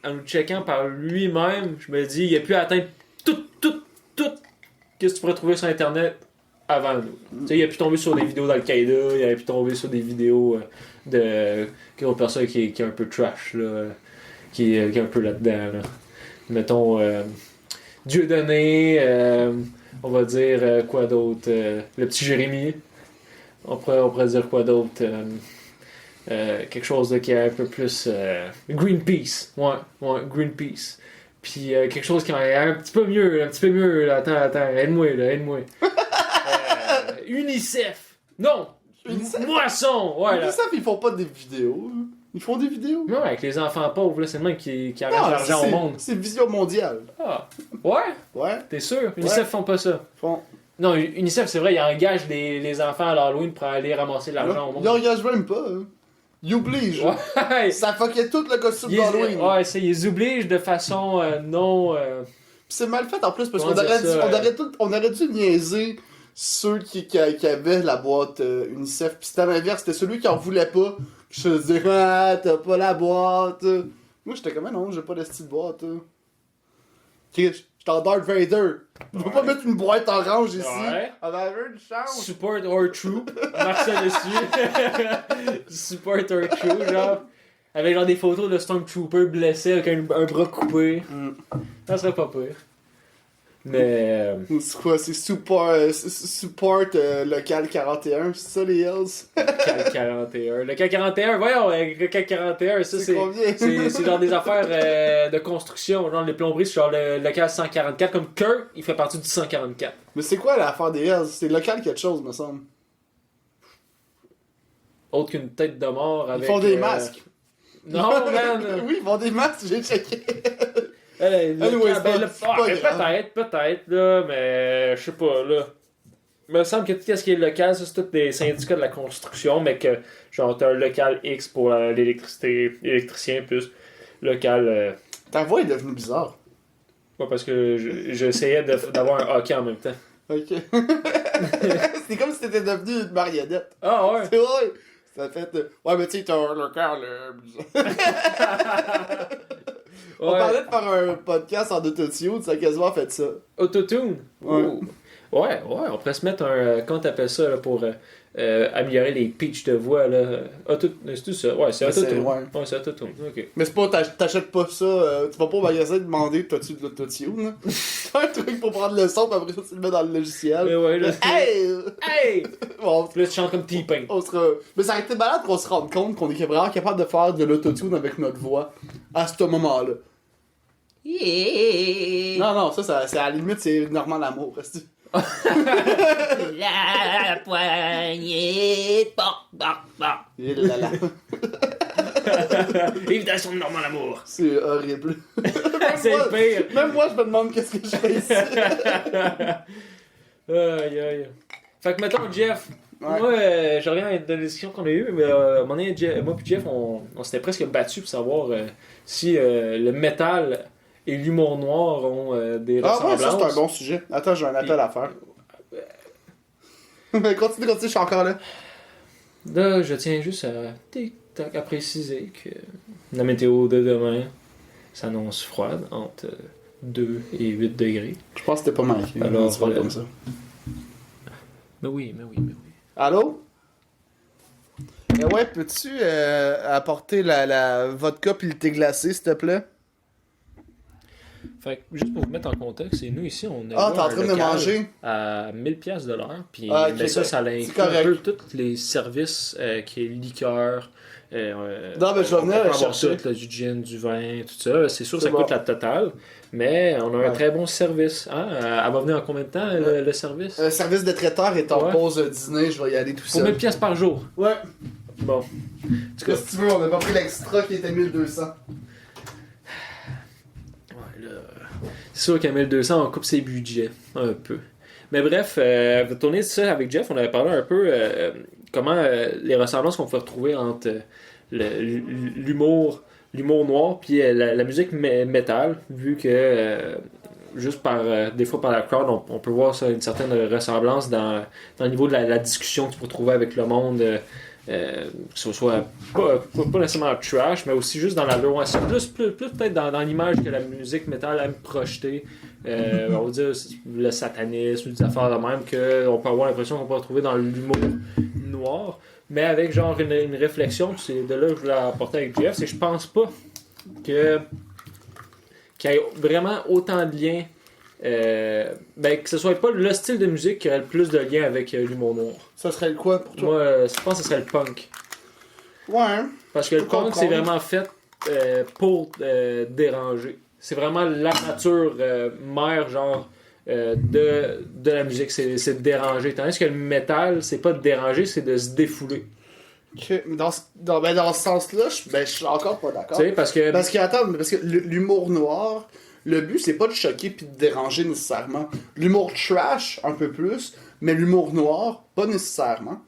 en nous checkant par lui-même, je me dis, il a pu atteindre tout qu'est-ce que tu pourrais trouver sur Internet avant nous. Tu sais, il a pu tomber sur des vidéos d'Al-Qaïda, il a pu tomber sur des vidéos de quelque personne qui est un peu trash, là, qui est un peu là-dedans. Là. Mettons, Dieudonné, on va dire quoi d'autre, le petit Jérémy, on pourrait dire quoi d'autre, quelque chose de qui est un peu plus Greenpeace, ouais, Greenpeace. Puis quelque chose qui est un petit peu mieux, là. Attends, aide-moi. UNICEF! Non! UNICEF? Moisson! Ouais, là. UNICEF, ils font pas des vidéos. Ils font des vidéos? Non, avec les enfants pauvres, là, c'est le même qui arrache l'argent au monde. C'est Vision mondiale. Ah. Ouais? Ouais. T'es sûr? UNICEF font pas ça. Non, UNICEF, c'est vrai, ils engagent les enfants à l'Halloween pour aller ramasser de l'argent au monde. Ils engagent même pas, hein. Ils obligent. Ouais. Ça fuckait tout le costume d'Halloween. Ouais, ils obligent de façon non... C'est mal fait en plus parce qu'on aurait dû niaiser ceux qui avaient la boîte UNICEF. Pis c'était l'inverse, c'était celui qui en voulait pas. Je te disais, ah, t'as pas la boîte. Moi j'étais comme, non, j'ai pas de style boîte. J'étais en Darth Vader. Je peux pas mettre une boîte orange ici. Ouais. On avait une chance. Support our troop. Marque ça dessus. Support our troop, genre. Avec genre des photos de Stormtrooper blessé avec un bras coupé. Ça serait pas pire. Mais. C'est quoi, c'est support local 41, c'est ça les Hells? Local 41. Local 41, voyons, local 41, ça c'est. Combien? C'est genre des affaires de construction. Genre les plomberies, c'est genre le local 144. Comme Kirk, il fait partie du 144. Mais c'est quoi l'affaire des Hells? C'est local quelque chose, me semble. Autre qu'une tête de mort avec. Ils font des masques. Non, man! Oui, ils font des masques, j'ai checké. Peut-être, là, mais je sais pas, là. Il me semble que tout ce qui est local, ça, c'est tous des syndicats de la construction, mais que, genre, t'as un local X pour l'électricité, l'électricien, plus local... Ta voix est devenue bizarre. Ouais, parce que j'essayais d'avoir un hockey en même temps. Ok. C'est comme si t'étais devenu une marionnette. Ah ouais? C'est vrai. Ça fait... Ouais, mais tu sais, t'as un local... On parlait de faire un podcast en autotune, ça a quasiment fait ça. Autotune? Ouais. Ouais, on pourrait se mettre un... Comment t'appelles ça, là, pour améliorer les pitchs de voix, là? C'est tout ça? Ouais, c'est autotune. Ouais, c'est autotune, ok. Mais c'est pas... T'achètes pas ça... tu vas pas au magasin demander t'as-tu de l'autotune, là? C'est un truc pour prendre le son, puis après ça, tu le mets dans le logiciel. Mais ouais, là... Hey! Bon, là, tu chantes comme T-Pain. Mais ça aurait été malade qu'on se rende compte qu'on est vraiment capable de faire de l'autotune avec notre voix à ce moment-là. Non, ça c'est à la limite, c'est Normand Lamour, reste. La poignée, Invitation de Normand Lamour. C'est horrible. C'est le pire. Même moi, je me demande qu'est-ce que je fais ici. Aïe. Fait que mettons, Jeff, Ouais. Moi, je reviens à une discussion qu'on a eue, mais à un moment donné, moi et Jeff, on s'était presque battu pour savoir si le métal et l'humour noir ont des Ah ouais, ressemblances. ça c'est un bon sujet. Attends, j'ai un appel à faire. Continue, je suis encore là. Là, je tiens juste à préciser que la météo de demain s'annonce froide, entre 2 et 8 degrés. Je pense que c'était pas manqué. Alors, tu parles comme ça. Mais oui. Allô? Ouais, peux-tu apporter la vodka pis le thé glacé, s'il te plaît? Fait que, juste pour vous mettre en contexte, c'est nous ici, on a Ah, t'es en un train de local manger? à 1000$ de l'heure, puis Ah, ok, ben ça c'est inclut correct. un peu tous les services qui est liqueur. Non, ben, je vais on venir peut aller avoir chercher. tout, là, du gin, du vin, tout ça. C'est sûr, C'est ça bon. coûte la totale, mais on a un Ouais. très bon service. Hein? Elle va venir en combien de temps, le service? Le service de traiteur est en Ouais. pause dîner, je vais y aller tout Pour seul. 1000$ par jour. Ouais. Bon. En tout cas, Qu'est-ce que tu veux, on a pas pris l'extra qui était 1200. ouais, là, c'est sûr qu'à 1200, on coupe ses budgets un peu. Mais bref, pour tourner ça avec Jeff, on avait parlé un peu comment les ressemblances qu'on peut retrouver entre l'humour noir puis la musique métal, vu que juste des fois par la crowd, on peut voir ça, une certaine ressemblance dans le niveau de la discussion que tu peux trouver avec le monde. Que ce soit pas nécessairement trash, mais aussi juste dans la lore. C'est plus peut-être dans l'image que la musique métal aime projeter. On va dire le satanisme, des affaires de même, qu'on peut avoir l'impression qu'on peut retrouver dans l'humour noir, mais avec genre une réflexion. C'est de là que je voulais apporter avec Jeff, c'est que je pense pas qu'il y ait vraiment autant de liens. Que ce soit pas le style de musique qui aurait le plus de lien avec l'humour noir. Ça serait le quoi pour toi? Moi, je pense que ce serait le punk. Ouais. hein. Parce que Je le peux punk, c'est comprendre. vraiment fait pour déranger. C'est vraiment la nature mère, genre, de la musique. C'est de déranger. Tandis que le métal, c'est pas de déranger, c'est de se défouler. Ok, mais dans ce sens-là, je suis encore pas d'accord. Tu sais, parce que... Parce que l'humour noir, le but c'est pas de choquer puis de déranger nécessairement. L'humour trash, un peu plus, mais l'humour noir, pas nécessairement.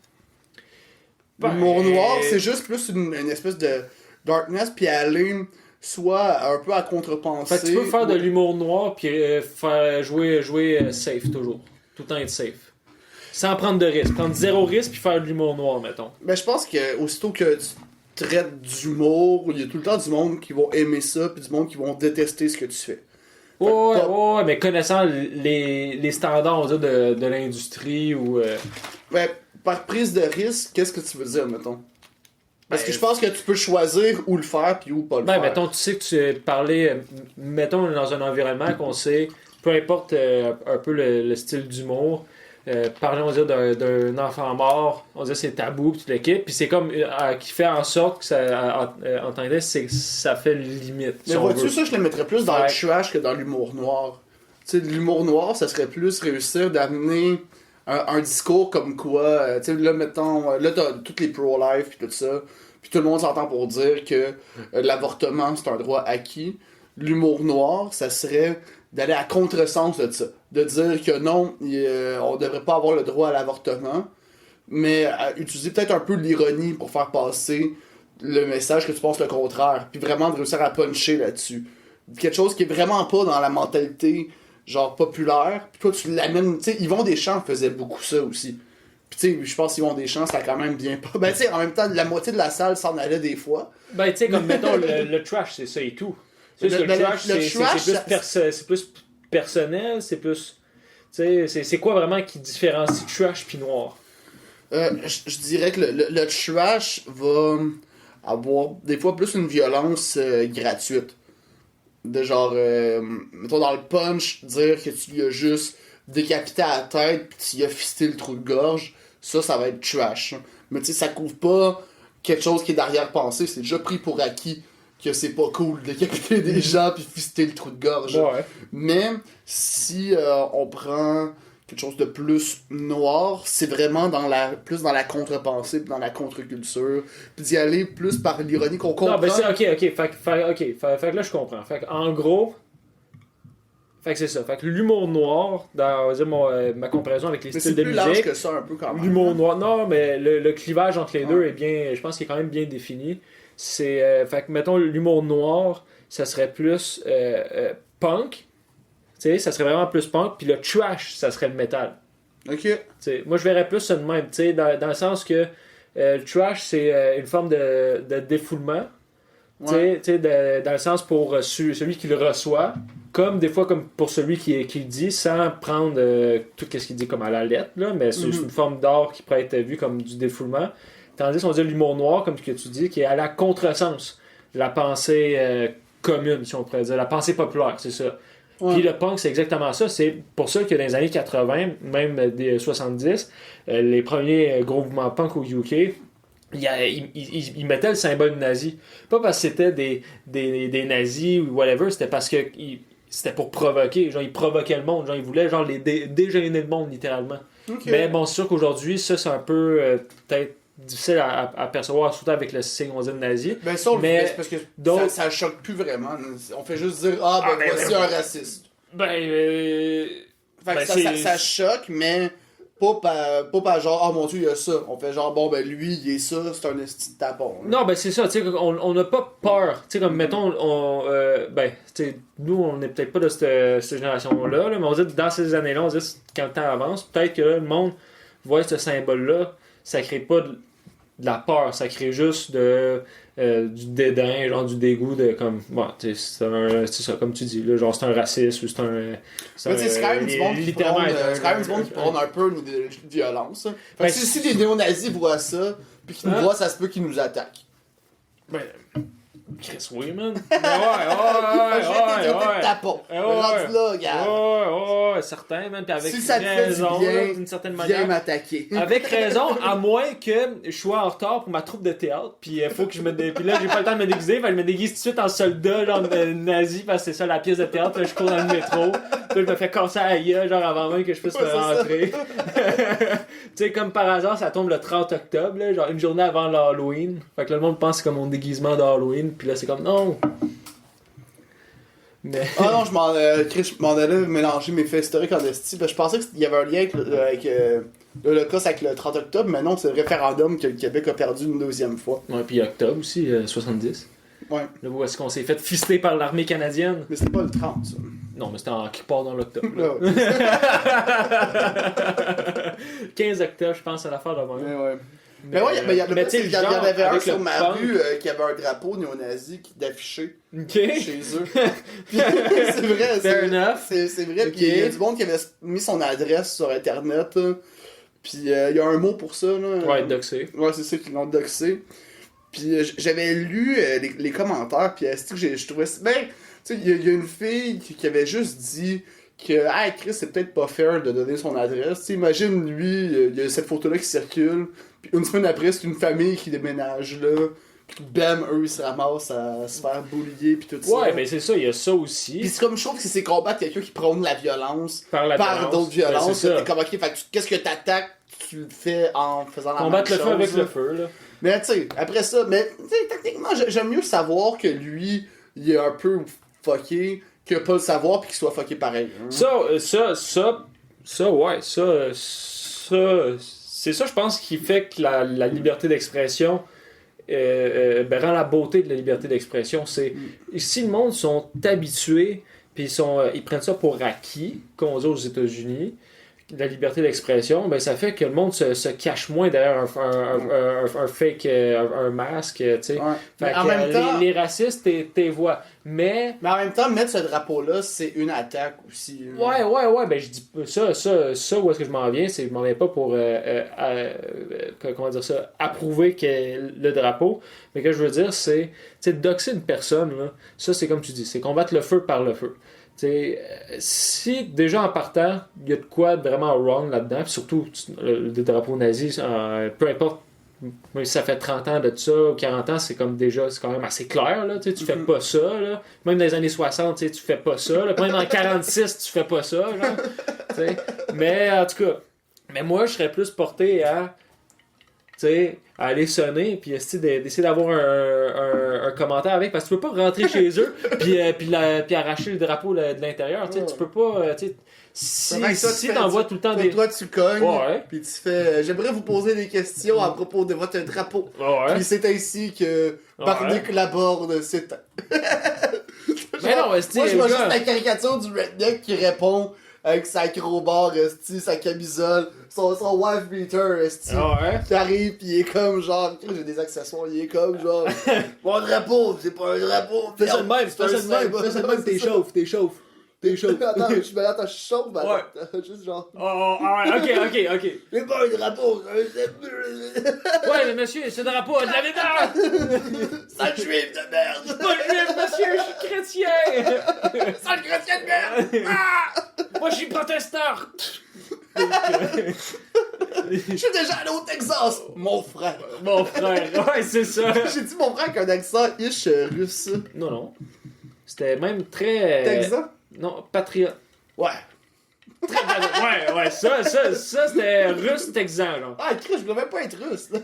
L'humour noir, c'est juste plus une espèce de darkness puis aller soit un peu à contrepenser. Fait que tu peux faire de l'humour noir puis faire jouer safe toujours. Tout le temps être safe. Sans prendre de risque. Prendre zéro risque puis faire de l'humour noir, mettons. Mais je pense que aussitôt que tu traites d'humour, il y a tout le temps du monde qui vont aimer ça puis du monde qui vont détester ce que tu fais. Ouais, mais connaissant les standards, on va dire, de l'industrie ou... Ouais, par prise de risque, qu'est-ce que tu veux dire, mettons? Parce Ben, que je pense que tu peux choisir où le faire puis où pas le Ben, faire. mettons, tu sais que tu parlais, mettons, dans un environnement qu'on sait, peu importe un peu le style d'humour, parler, on va dire, d'un enfant mort, on va dire c'est tabou, puis toute l'équipe, puis c'est comme, qui fait en sorte que ça, en tant que tel, ça fait limite. Mais si on vois-tu, veut. ça, je le mettrais plus dans Ouais. le trash que dans l'humour noir. Tu sais, l'humour noir, ça serait plus réussir d'amener un discours comme quoi, tu sais, là, mettons, là, t'as toutes les pro-life puis tout ça, puis tout le monde s'entend pour dire que l'avortement, c'est un droit acquis. L'humour noir, ça serait d'aller à contresens de ça. De dire que non, on devrait pas avoir le droit à l'avortement, mais à utiliser peut-être un peu l'ironie pour faire passer le message que tu penses le contraire, puis vraiment de réussir à puncher là-dessus. Quelque chose qui est vraiment pas dans la mentalité genre populaire, puis toi tu l'amènes, tu sais, Yvon Deschamps faisait beaucoup ça aussi. Puis tu sais, je pense qu'Yvon Deschamps, ça a quand même bien pas. Ben tu sais, en même temps, la moitié de la salle s'en allait des fois. Ben, tu sais, comme, mettons, le trash, c'est ça et tout. Tu sais, Le trash, trash, c'est plus personnel, c'est plus... Tu sais, c'est quoi vraiment qui différencie trash puis noir? Je dirais que le trash va avoir des fois plus une violence gratuite. De genre, mettons dans le punch, dire que tu lui as juste décapité à la tête pis tu lui as fisté le trou de gorge, ça va être trash. Mais tu sais, ça couvre pas quelque chose qui est d'arrière-pensée, c'est déjà pris pour acquis que c'est pas cool de décapiter des gens pis fister le trou de gorge. Ouais. Mais si on prend quelque chose de plus noir, c'est vraiment plus dans la contre-pensée, puis dans la contre-culture, puis d'y aller plus par l'ironie qu'on comprend. Non, ben c'est ok. Fait que là, je comprends. Fait que, en gros, Fait que c'est ça. Fait que l'humour noir, dans on va dire, ma comparaison avec les Mais styles c'est de plus large musique, que ça un peu quand même. l'humour noir, non, mais le clivage entre les deux est bien, je pense qu'il est quand même bien défini. C'est, fait que mettons, l'humour noir, ça serait plus punk, tu sais, ça serait vraiment plus punk, puis le trash, ça serait le métal. Ok. T'sais, moi, je verrais plus ça de même, tu sais, dans le sens que le trash, c'est une forme de défoulement. Ouais. Dans le sens pour celui qui le reçoit, comme des fois comme pour celui qui le dit, sans prendre tout ce qu'il dit comme à la lettre, là, mais c'est une forme d'art qui pourrait être vue comme du défoulement. Tandis qu'on dit l'humour noir, comme ce que tu dis, qui est à la contresens. La pensée commune, si on pourrait dire. La pensée populaire, c'est ça. Ouais. Puis le punk, c'est exactement ça. C'est pour ça que dans les années 80, même des 70, les premiers gros mouvements punk au UK, ils mettaient le symbole nazi. Pas parce que c'était des nazis ou whatever, c'était parce que c'était pour provoquer. Genre, ils provoquaient le monde. Genre, ils voulaient genre, dégêner le monde, littéralement. Ok. Mais bon, c'est sûr qu'aujourd'hui, ça, c'est un peu peut-être difficile à percevoir, surtout avec le signe, on dit, nazi. Ben ça, on le Mais fait, c'est parce que d'autres- ça choque plus vraiment. On fait juste dire, ah, ben voici un raciste. Ben, Fait que Ben, ça choque, mais pas par genre, oh mon dieu, il y a ça. On fait genre, bon, ben lui, il est ça, c'est un esti de tapon. là. non, ben c'est ça, tu sais, on n'a pas peur. Tu sais, comme mettons, ben, tu sais, nous, on n'est peut-être pas de cette génération-là, là, mais on dit dans ces années-là, on dit quand le temps avance, peut-être que là, le monde voit ce symbole-là, ça crée pas de la peur, ça crée juste du dédain, genre du dégoût de comme. Bon, c'est ça, comme tu dis, là, genre c'est un raciste ou c'est un. Mais tu sais, c'est quand même du monde qui littéralement, prône, c'est quand même du monde qui prône un peu une idéologie de violence. Hein. Fait Ben, que si des néo-nazis voient ça, puis qu'ils nous Hein? voient, ça se peut qu'ils nous attaquent. Ben, Chris, oui, man. Ouais, Fait que je vais te traiter de ouais. tapon. Ouais, Mais rendu là, gars. Ouais, certain, man. Puis avec Si ça te fait du raison, bien, là, d'une certaine Viens manière. m'attaquer. Avec raison, à moins que je sois en retard pour ma troupe de théâtre, puis il faut que je me puis là j'ai pas le temps de me déguiser, fait que je me déguise tout de suite en soldat, genre nazi, parce que c'est ça la pièce de théâtre, là, je cours dans le métro, puis là, je me fais casser à la gueule, genre avant même que je puisse Ouais, me c'est ça. rentrer. Tu sais, comme par hasard, ça tombe le 30 octobre, là, genre une journée avant l'Halloween, fait que là, le monde pense que c'est comme mon déguisement d'Halloween, puis là c'est comme non. Mais Ah non, Chris, je m'en allais mélanger mes faits historiques en esti. Je pensais qu'il y avait un lien avec l'Holocauste avec le 30 octobre, mais non, c'est le référendum que le Québec a perdu une deuxième fois. ouais, puis octobre aussi, 70. Ouais. Là, où est-ce qu'on s'est fait fister par l'armée canadienne? Mais c'était pas le 30, ça. Non, mais c'était en quelque part dans l'octobre. Là, ouais. 15 octobre, je pense, à l'affaire de même. Mais ouais. Mais ouais, mais il y en mais tu sais, avait un avec sur le ma punk. rue qui avait un drapeau néo-nazi d'affiché Ok. chez eux. Puis, c'est vrai, Fair enough. c'est vrai. Ok. Puis il y a du monde qui avait mis son adresse sur internet. Là. Puis il y a un mot pour ça. Là. Ouais, doxé. Ouais, c'est ça qui l'ont doxé. Puis j'avais lu les commentaires, puis je trouvais ça. Ben, tu sais, il y a une fille qui avait juste dit que, hey, Chris, c'est peut-être pas fair de donner son adresse. Tu sais, imagine lui, il y a cette photo-là qui circule, puis une semaine après, c'est une famille qui déménage là, puis bam, eux, ils se ramassent à se faire boulier, puis tout ça. Ouais, mais c'est ça, il y a ça Puis aussi. c'est comme je trouve que c'est combattre quelqu'un qui prône la violence Par la par violence. d'autres violences. Ben, c'est ça. T'es comme, ok, fait que qu'est-ce que t'attaques, tu le fais en faisant la Combattre même le feu chose, avec là. le feu, là. Mais tu sais, après ça, mais tu sais, techniquement, j'aime mieux savoir que lui, il est un peu fucké que pas le savoir puis qu'il soit fucké pareil. Hein. Ouais, c'est ça, je pense, qui fait que la liberté d'expression rend la beauté de la liberté d'expression. C'est si le monde sont habitués, puis ils prennent ça pour acquis, comme on dit aux États-Unis, la liberté d'expression, ben ça fait que le monde se cache moins derrière un fake, un masque, tu sais. Ouais. Fait Mais que en même temps, les racistes, t'es voix. Mais mais en même temps, mettre ce drapeau-là, c'est une attaque aussi. hein. ouais, ben je dis ça, où est-ce que je m'en viens, c'est que je m'en viens pas pour comment dire ça, approuver que le drapeau, mais que je veux dire, c'est, tu sais, doxer une personne, là, ça c'est comme tu dis, c'est combattre le feu par le feu. T'sais, si déjà en partant, il y a de quoi de vraiment wrong là-dedans, puis surtout le drapeau nazi, peu importe, même si ça fait 30 ans de ça ou 40 ans, c'est comme déjà, c'est quand même assez clair, là, tu fais pas ça, là. Même dans les années 60, tu fais pas ça, là. Même en 46, tu fais pas ça, genre. T'sais. Mais en tout cas, mais moi je serais plus porté à, tu sais, à aller sonner, puis d'essayer d'avoir un commentaire avec, parce que tu peux pas rentrer chez eux, puis arracher le drapeau de l'intérieur, tu sais, tu peux pas, tu sais, si t'envoies tout le temps des... Toi, tu cognes, Ouais. puis tu fais j'aimerais vous poser des questions à propos de votre drapeau. Ouais. Puis c'est ainsi que Barnick Laborde s'éteint. Mais non, Moi, je vois juste la caricature du redneck qui répond avec sa crowbar, esti, sa camisole, son wife beater, esti. Ouais. Qui arrive, pis il est comme genre, j'ai des accessoires, il est comme genre, mon drapeau, c'est pas un drapeau. Fais ça de même, t'es chauffe. Attends, je suis chaud, mais Ouais. attends, juste genre, Oh, ouais, ok. c'est pas un drapeau, Ouais, mais monsieur, ce drapeau a de la médaille! sale juif de merde! Pas juif, monsieur, je suis chrétien! Sale chrétien de merde! Moi, je suis protestant! Je suis déjà allé au Texas, mon frère. Mon frère, ouais, c'est ça. J'ai dit mon frère avec un accent ish russe. Non. C'était même très... Texan? Non, patriote. Ouais. Ouais, ça, c'était russe texan, genre. Ah, Chris, je voulais même pas être russe, là.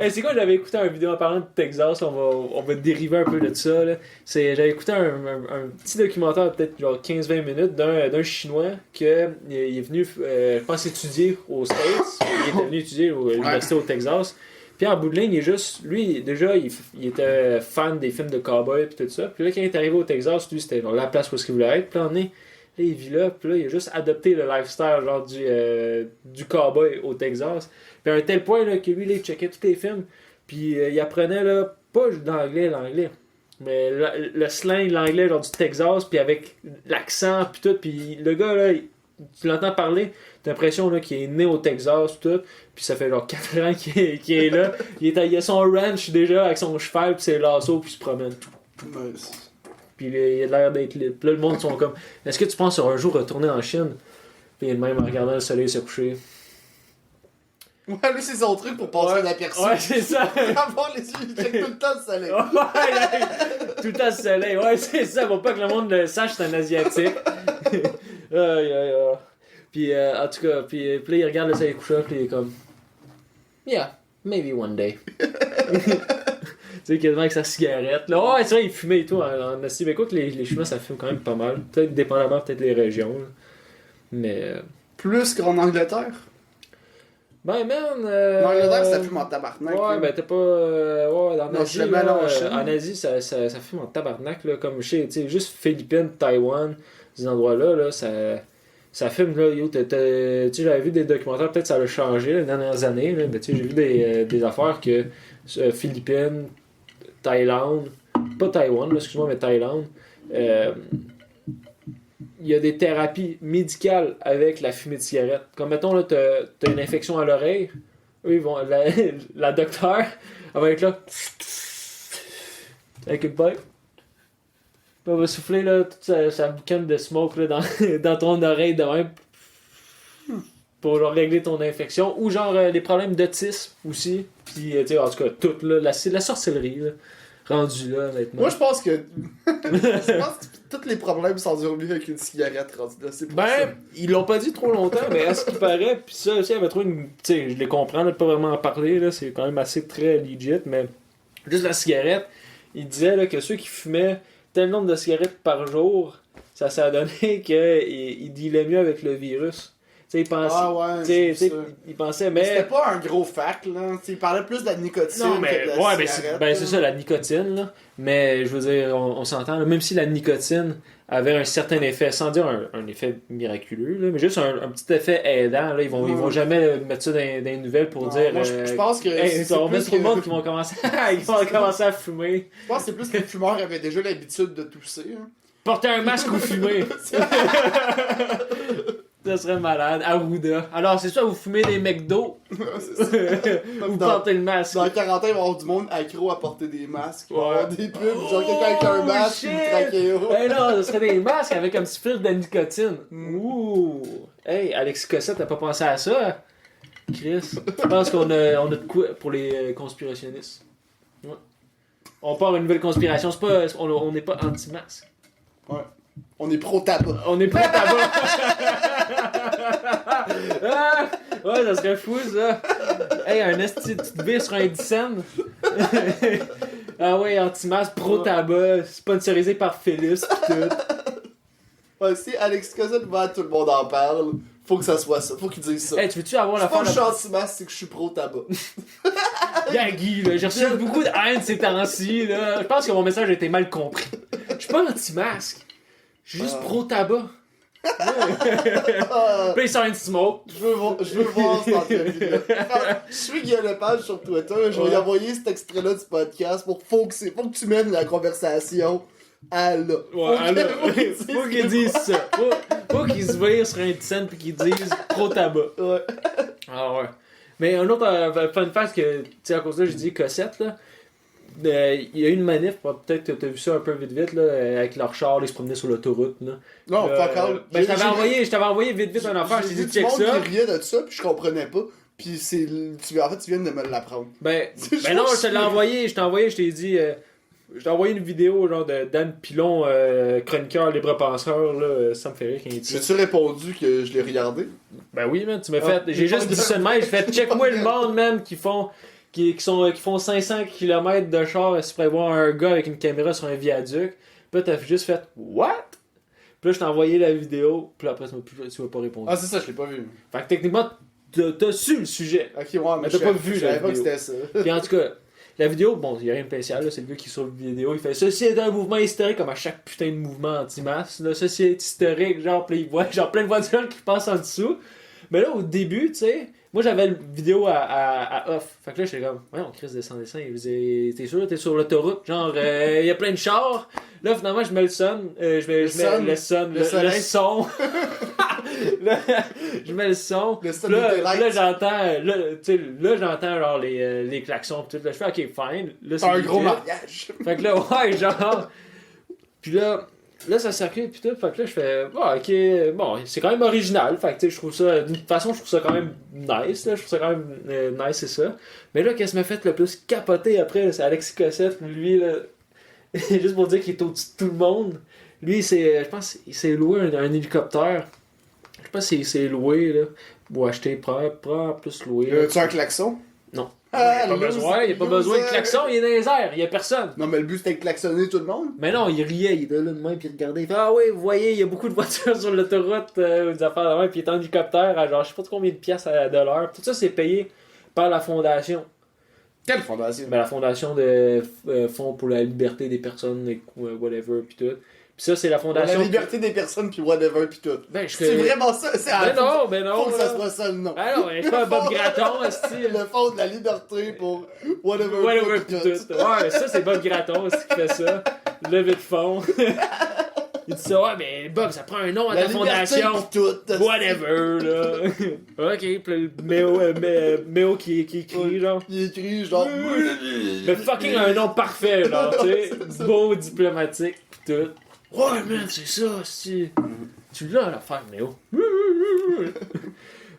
Hey, c'est quoi, j'avais écouté une vidéo en parlant de Texas, on va dériver un peu de ça, là. J'avais écouté un petit documentaire, peut-être genre 15-20 minutes, d'un Chinois qui est venu, je pense, étudier aux States. Il est venu étudier à l'université au Texas. Puis en bout de ligne, lui, déjà, il était fan des films de cowboy et tout ça. Puis là, quand il est arrivé au Texas, lui, c'était genre la place où il voulait être. Puis là, il vit là, puis là, il a juste adopté le lifestyle genre du cowboy au Texas. Puis à un tel point là, que lui, là, il checkait tous les films, puis il apprenait là, pas l'anglais, mais le slang, l'anglais genre du Texas, puis avec l'accent, puis tout. Puis le gars, là, tu l'entends parler, t'as l'impression là, qu'il est né au Texas, tout. Puis ça fait genre 4 ans qu'il est là. Il a son ranch déjà avec son cheval, puis ses lassos, puis il se promène. Nice. Puis il a l'air d'être libre. Puis là, le monde sont comme, est-ce que tu penses sur un jour retourner en Chine? Puis il est même en regardant le soleil se coucher. Ouais, lui, c'est son truc pour passer inaperçu. Ouais, c'est ça. Avoir les yeux, il check tout le temps le soleil. Ouais, tout le temps le soleil. Ouais, c'est ça. Faut pas que le monde le sache, c'est un Asiatique. Aïe. Puis en tout cas, puis là, il regarde le soleil coucher, puis il est comme, yeah, maybe one day. Tu sais, quasiment avec sa cigarette. Là, ouais, c'est vrai, il fumait et tout en Asie. Mais quoi que les Chinois, ça fume quand même pas mal. Peut-être dépendamment, peut-être les régions. Là. Mais. Plus qu'en Angleterre. Ben, man. En Angleterre, ça fume en tabarnak. Ouais, là. ben, t'as pas. Ouais, en Non, Asie. je le mélange. En Asie, ça fume en tabarnak. Là, comme chez. Tu sais, juste Philippines, Taïwan, ces endroits-là, là, ça fume. Là, yo, tu sais, j'avais vu des documentaires, peut-être ça a changé là, les dernières années. Là, mais tu sais, j'ai vu des affaires que Philippines, Thaïlande, pas Taïwan, là, excuse-moi, mais Thaïlande, il y a des thérapies médicales avec la fumée de cigarette. Comme mettons, là, t'as une infection à l'oreille, eux, ils vont, la docteur, elle va être là, avec une pipe. Puis elle va souffler là, toute sa boucane de smoke là, dans ton oreille de même. Pour genre, régler ton infection. Ou genre les problèmes d'autisme aussi. Puis, tu sais, en tout cas, tout là, la sorcellerie, là, rendu là, honnêtement. Moi, je pense que. je pense que tous les problèmes s'endurent mieux avec une cigarette rendue là. C'est pour ça. Ben, ils l'ont pas dit trop longtemps, mais à ce qui paraît, puis ça aussi, il y avait trop une. Tu sais, je les comprends, là, de pas vraiment en parler, là, c'est quand même assez très legit, mais juste la cigarette, il disait là, que ceux qui fumaient tel nombre de cigarettes par jour, ça a donné qu'ils dealaient mieux avec le virus. T'sais, il pensait, Ah ouais, c'est ça. il pensait, Mais mais. c'était pas un gros fact, là. T'sais, il parlait plus de la nicotine Non, que mais, de la ouais, cigarette. c'est ça, la nicotine, là. Mais, je veux dire, on s'entend, là, même si la nicotine avait un certain effet, sans dire un effet miraculeux, là, mais juste un petit effet aidant, là, ils vont jamais mettre ça dans les nouvelles pour Non, dire. moi, je pense que. Hey, c'est on va plus mettre trop de que- monde qui vont commencer, ils vont commencer à fumer. Je pense que c'est plus que les fumeurs avaient déjà l'habitude de tousser. Hein. Porter un masque ou fumer. Ça serait malade. Arruda. Alors, c'est ça, vous fumez des McDo C'est ça. ou Dans- portez le masque. Dans 40 ans, il va y avoir du monde accro à porter des masques. Il va y Ouais. avoir des pubs, genre quelqu'un avec un masque, shit! une trachéo. Hey non, ce serait des masques avec un petit fil de nicotine. Mm. Ouh. Hey, Alexis Cossette, t'as pas pensé à ça? Chris, je pense qu'on a de quoi pour les conspirationnistes. Ouais. On part une nouvelle conspiration, c'est pas, on n'est pas anti-masque. Ouais. On est pro-tabac. On est pas tabac. Ah, ouais, ça serait fou ça. Hey, un esti, tu te vires sur un 10 cents. Ah ouais, Antimas, pro tabac, sponsorisé par Philips pis tout. Ouais, si Alex Cossette va, tout le monde en parle. Faut que ça soit ça. Faut qu'il dise ça. Hey, tu veux-tu avoir C'est pas l'affaire que je la suis anti-masque, c'est que je suis pro-tabac. Yeah, Guy, là, j'ai reçu beaucoup de haine ces temps-ci, là. Je pense que mon message a été mal compris. Je suis pas anti-masque. Je suis juste pro-tabac. Ah, Puis il sort une smoke. je veux voir cette entrevue-là. Je suis Guillaume Lepage sur Twitter. Je vais Ouais. lui envoyer cet extrait-là du podcast pour faut que tu mènes la conversation à là. Ouais, alors, faut faut qu'ils disent ça. Faut qu'ils se virent sur un scène pis qu'ils disent pro-tabac. Ouais. Ah ouais. Mais un autre fun fact que, tu sais, à cause de ça, j'ai dit Cossette, là. Il y a eu une manif, peut-être que t'as vu ça un peu vite, là, avec leur char, ils se promenaient sur l'autoroute, là. Non, fuck all. Ben, je t'avais envoyé vite un affaire, je t'ai dit check Tout le ça. monde qui riait de ça, puis je comprenais pas. Puis en fait, tu viens de me l'apprendre. Ben, C'est ben non, juste- je te l'ai envoyé, je t'ai dit, je t'ai envoyé une vidéo genre de Dan Pilon, chroniqueur libre penseur, là, ça me fait rire quand il dit ça. J'ai-tu répondu que je l'ai regardé? Ben oui, man, tu m'as Ah. fait, j'ai juste dit ça de même, j'ai fait check-moi le monde, man, qui font 500 km de char, si tu pourrais voir un gars avec une caméra sur un viaduc, puis là t'as juste fait, what? Puis là je t'ai envoyé la vidéo, puis là, après tu m'as pas répondu. Ah, c'est ça, je l'ai pas vu. Fait que techniquement, t'as su le sujet. Ok, ouais, mais t'as pas vu je la savais pas que vidéo. c'était ça. Puis en tout cas, la vidéo, bon, il y a rien de spécial, là, c'est le gars qui est sur la vidéo, il fait ceci est un mouvement historique comme à chaque putain de mouvement anti-masse, là, ceci est historique, genre, puis il voit genre plein de voitures qui passent en dessous. Mais là, au début, tu sais, moi j'avais la vidéo à off. Fait que là, j'étais comme, ouais, on Chris descend. Il disait, t'es sûr, t'es sur l'autoroute, genre, il y a plein de chars. Là, finalement, je mets le son, le son. Là, je mets le son. Le son Puis là, des lights. là, j'entends genre les klaxons pis tout. Là, je fais ok, fine. Là, C'est un legit. gros mariage. Fait que là, ouais, genre. Puis là, ça circule pis tout. Fait que là, je fais, ok, bon, c'est quand même original. Fait que tu sais, je trouve ça, d'une façon, je trouve ça quand même nice. Là, je trouve ça quand même nice, c'est ça. Mais là, qu'est-ce qui m'a fait le plus capoter après, c'est Alexis Cossette. Lui, là, juste pour dire qu'il est au-dessus de tout le monde. Lui, je pense qu'il s'est loué un hélicoptère. Je sais pas s'il s'est loué, là. Ou acheté, probablement plus loué. là. Tu as un klaxon? Non. Ah, Il n'y a pas besoin, il y a pas besoin de klaxon, il est dans les airs, il y a personne. Non, mais le but c'était de klaxonner tout le monde. Mais non, il riait, il était là de même, puis il regardait, il fait ah oui, vous voyez, il y a beaucoup de voitures sur l'autoroute, ou des affaires de même, puis il est en hélicoptère à genre, je sais pas combien de piastres de l'heure. Tout ça, c'est payé par la fondation. Quelle fondation? Ben, la fondation de Fonds pour la liberté des personnes, whatever, puis tout. Puis ça, c'est la fondation. La liberté des personnes, puis whatever, puis tout. Ben, C'est vraiment ça. Ben non, ben non. Faut que ça là. soit ça le nom. Ah non, je suis pas un Bob Gratton, style. Le fond de la liberté pour whatever, Whatever, puis pis tout. Ouais, ça, c'est Bob Gratton, c'est qui fait ça. Levée de fond. Il dit ça, ouais, mais Bob, ça prend un nom à La ta liberté, fondation. puis tout. Whatever, là. Ok, pis le Méo qui écrit, genre. Il écrit genre. Mais fucking un nom parfait, genre, tu sais. Beau, diplomatique, pis tout. Ouais, man, c'est ça, si. Tu l'as, l'affaire, Méo.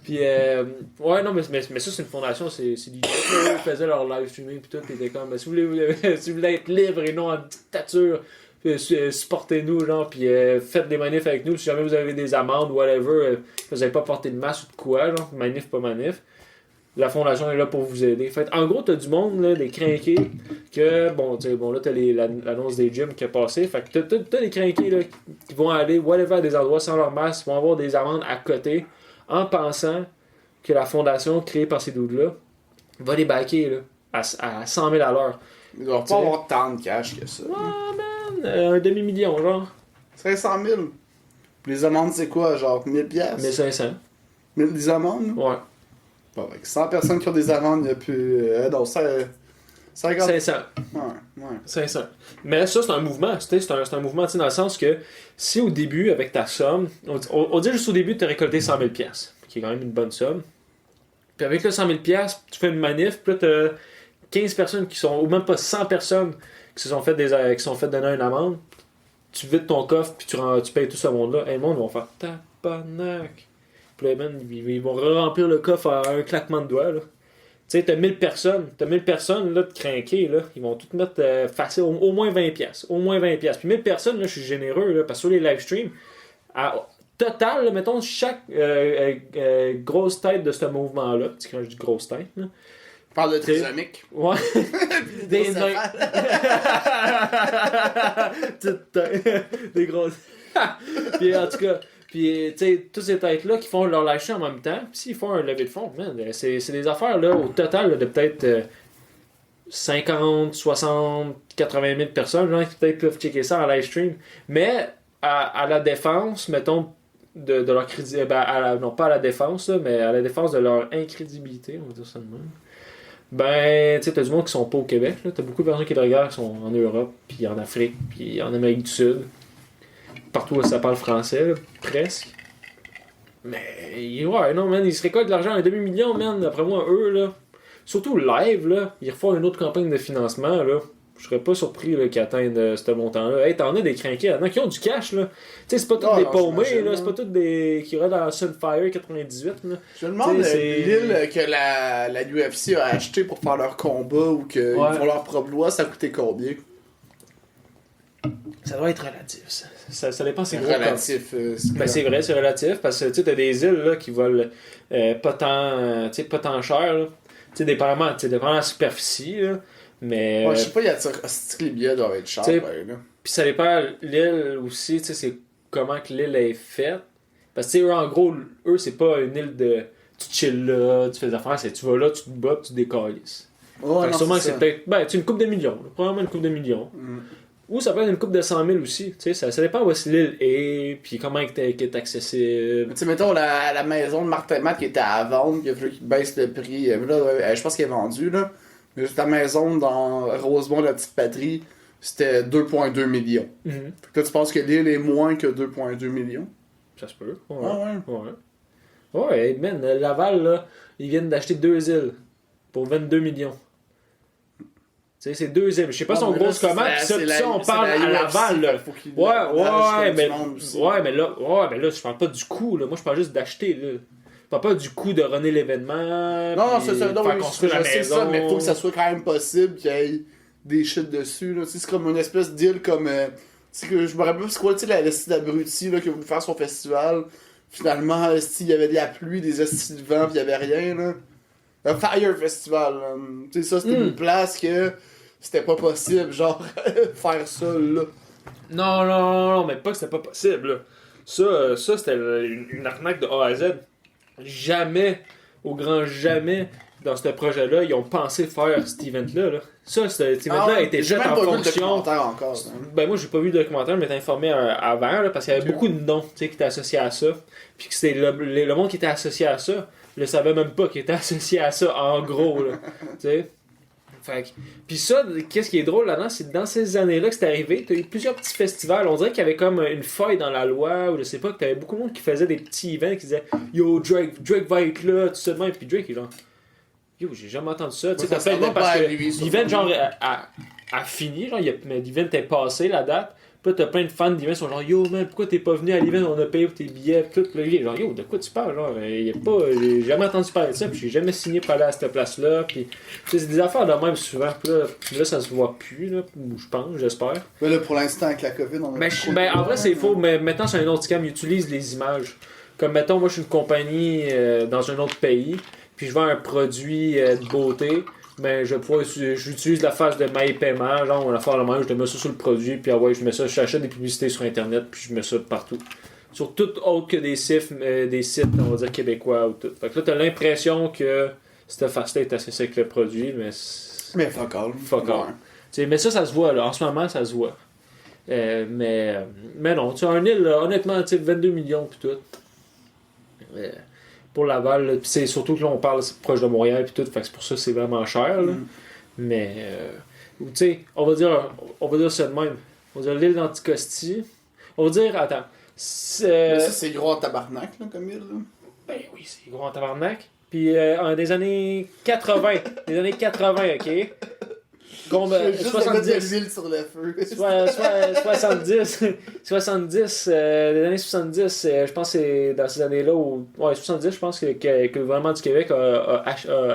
Puis, ouais, non, mais ça, c'est une fondation, c'est des gens qui faisaient leur live streaming, pis tout, pis t'es comme, si vous voulez être libre et non en dictature, supportez-nous, genre, pis faites des manifs avec nous, si jamais vous avez des amendes, whatever, vous avez pas porté de masque ou de quoi, genre, manif, pas manif. La fondation est là pour vous aider. Fait, en gros, t'as du monde, là, des crinqués, que, bon, tu sais, bon, là, t'as l'annonce des gyms qui est passée. Fait que t'as des crinqués, là, qui vont aller, whatever, à des endroits sans leur masque, ils vont avoir des amendes à côté, en pensant que la fondation créée par ces dudes-là va les backer, là, à 100 000 à l'heure. Il doit pas avoir tant de cash que ça. Ah, man, un demi-million, genre. 500 000. Puis les amendes, c'est quoi? Genre 1000 piastres? 1500. 1000 des amendes? Ouais. Bon, avec 100 personnes qui ont des amendes, il y a plus. Non, ça. 50. 500. Ouais. 500. Mais ça, c'est un mouvement. C'est un mouvement, tu sais, dans le sens que si au début, avec ta somme, on dit juste au début, tu as récolté 100 000 piastres, qui est quand même une bonne somme. Puis avec le 100 000 piastres, tu fais une manif, puis là, tu as 15 personnes qui sont, ou même pas 100 personnes qui se sont fait donner une amende. Tu vides ton coffre, puis tu payes tout ce monde-là. Et le monde, ils vont faire tabarnak. Puis là, man, ils vont remplir le coffre à un claquement de doigts, là. Tu sais, t'as 1000 personnes là, de crinqués, là, ils vont toutes mettre facile au moins 20 pièces. Au moins 20 pièces. Puis 1000 personnes, là, je suis généreux, là, parce que sur les live streams, total, là, mettons, chaque grosse tête de ce mouvement-là, quand je dis grosse tête, là, Parle de T'sais. trisomique. Ouais. Des nains. Des grosses. Puis en tout cas, puis tu sais, toutes ces têtes-là qui font leur live show en même temps, puis s'ils font un levée de fonds, man, c'est des affaires là, au total là, de peut-être 50, 60, 80 000 personnes là, qui peut-être peuvent checker ça en live stream. Mais à la défense, mettons, de leur crédibilité, non pas à la défense, là, mais à la défense de leur incrédibilité, on va dire ça de même. Ben, tu sais, t'as du monde qui sont pas au Québec, là. T'as beaucoup de personnes qui le regardent qui sont en Europe, puis en Afrique, puis en Amérique du Sud. Partout où ça parle français, là, presque. Mais, ouais, non, man, ils se récoltent de l'argent, un demi-million, man, d'après moi, eux, là. Surtout live, là, ils refont une autre campagne de financement, là. Je serais pas surpris là, qu'ils atteignent ce montant-là. Hey, t'en as des crinqués là-dedans qui ont du cash, là. Tu sais, c'est pas tous des paumés, là. C'est pas tous des qui regardent dans Sunfire 98, là. Je me demande l'île que la UFC a acheté pour faire leur combat ou qu'ils font leur propre loi, ça a coûté combien? Ça doit être relatif, ça. Ça dépend, c'est gros. Relatif. Ben, c'est vrai, c'est relatif, parce que tu sais, t'as des îles là, qui valent pas tant cher, là. Tu sais, dépendamment de la superficie, là. Mais. Ouais, je sais pas, il y a que les billets doivent être chers, là. Puis ça dépend, l'île aussi, tu sais, c'est comment que l'île est faite. Parce que, tu sais, eux, en gros, eux, c'est pas une île de. Tu chill là, tu fais des affaires, c'est tu vas là, tu te bats, tu décalisses. Oh, non, sûrement, c'est peut-être. Ben, tu sais, une coupe de millions, là, probablement une coupe de millions. Ou ça peut être une coupe de 100 000 aussi. Tu sais, ça dépend où est-ce que l'île est, puis comment elle est accessible. Tu sais, mettons la maison de Martin Matt qui était à vendre, il a fallu qu'il baisse le prix. Là, je pense qu'elle est vendue, là. Mais juste la maison dans Rosemont, la petite patrie, c'était 2,2 millions. Mm-hmm. Fait que là, tu penses que l'île est moins que 2,2 millions? Ça se peut. Ouais. Ouais, man, Laval, là, ils viennent d'acheter 2 îles pour 22 millions. Tu sais, c'est 2 îles. Je sais pas si on grosse comment, pis ça, on parle à Laval, là. Ouais, mais là, je parle pas du coût, là. Moi, je parle juste d'acheter, là. Je parle pas du coût de runner l'événement. Non, c'est ça. Non, faire construire la maison. Ça, mais faut que ça soit quand même possible qu'il y ait des shit dessus, là. Tu sais, c'est comme une espèce d'île comme. Tu sais, que je me rappelle pas, c'est quoi, tu sais, la style d'abruti, là, qui a voulu faire son festival. Finalement, il y avait de la pluie, des estis de vent, pis il y avait rien, là. Un Fire Festival, là. Tu sais, ça, c'était une place que c'était pas possible, genre, faire ça, là. Non, mais pas que c'était pas possible, là. Ça c'était une arnaque de A à Z. Jamais, au grand jamais, dans ce projet-là, ils ont pensé faire cet event-là. Là. Ça, cet event-là était déjà en fonction. Encore, ben moi, j'ai pas vu le documentaire, mais j'ai informé avant, là, parce qu'il y avait beaucoup de noms qui étaient associés à ça. Puis que c'était le monde qui était associé à ça, le savait même pas qu'il était associé à ça, en gros. Là, t'sais. Puis ça, qu'est-ce qui est drôle là-dedans, c'est que dans ces années-là que c'est arrivé, t'as eu plusieurs petits festivals. On dirait qu'il y avait comme une faille dans la loi, ou je sais pas, que t'avais beaucoup de monde qui faisait des petits events qui disaient Yo, Drake va être là, tout ça de même. Puis Drake il est genre Yo, j'ai jamais entendu ça. Tu sais, t'as fait parce que l'event genre a fini, genre, mais l'event est passé la date. Puis là, t'as plein de fans d'event qui sont genre Yo, man, pourquoi t'es pas venu à l'event, on a payé pour tes billets, tout. Puis là, il est genre Yo, de quoi tu parles, genre, j'ai jamais entendu parler de ça, puis j'ai jamais signé pour aller à cette place-là, puis c'est des affaires de même souvent, puis là, ça se voit plus, là, ou je pense, j'espère. Mais là, pour l'instant, avec la COVID, on a ben en vrai, c'est faux, mais maintenant, c'est un autre scam, ils utilisent les images. Comme, mettons, moi, je suis une compagnie dans un autre pays, puis je vends un produit de beauté. Ben, j'utilise la phase de My Paiement, genre, on va faire la même, je te mets ça sur le produit, puis je mets ça, j'achète des publicités sur Internet, puis je mets ça partout. Sur tout autre que des sites, on va dire, québécois ou tout. Fait que là, t'as l'impression que cette face-là est associée avec le produit, mais. Mais fuck all. Fuck all. Ouais. Mais ça se voit, là. En ce moment, ça se voit. Mais non, tu as un île, là, honnêtement, 22 millions, puis tout. Pour Laval, là, c'est surtout que là on parle proche de Montréal puis tout, fait que c'est pour ça que c'est vraiment cher là. Mais tu sais, on va dire ça de même. On va dire l'île d'Anticosti. On va dire attends. Mais ça c'est gros en tabarnak là, comme île là. Ben oui, c'est gros en tabarnak. Puis en des années 80, OK. 70 l'huile sur le feu. 70, les années 70, je pense que c'est dans ces années-là où. Ouais, 70, je pense que le gouvernement du Québec a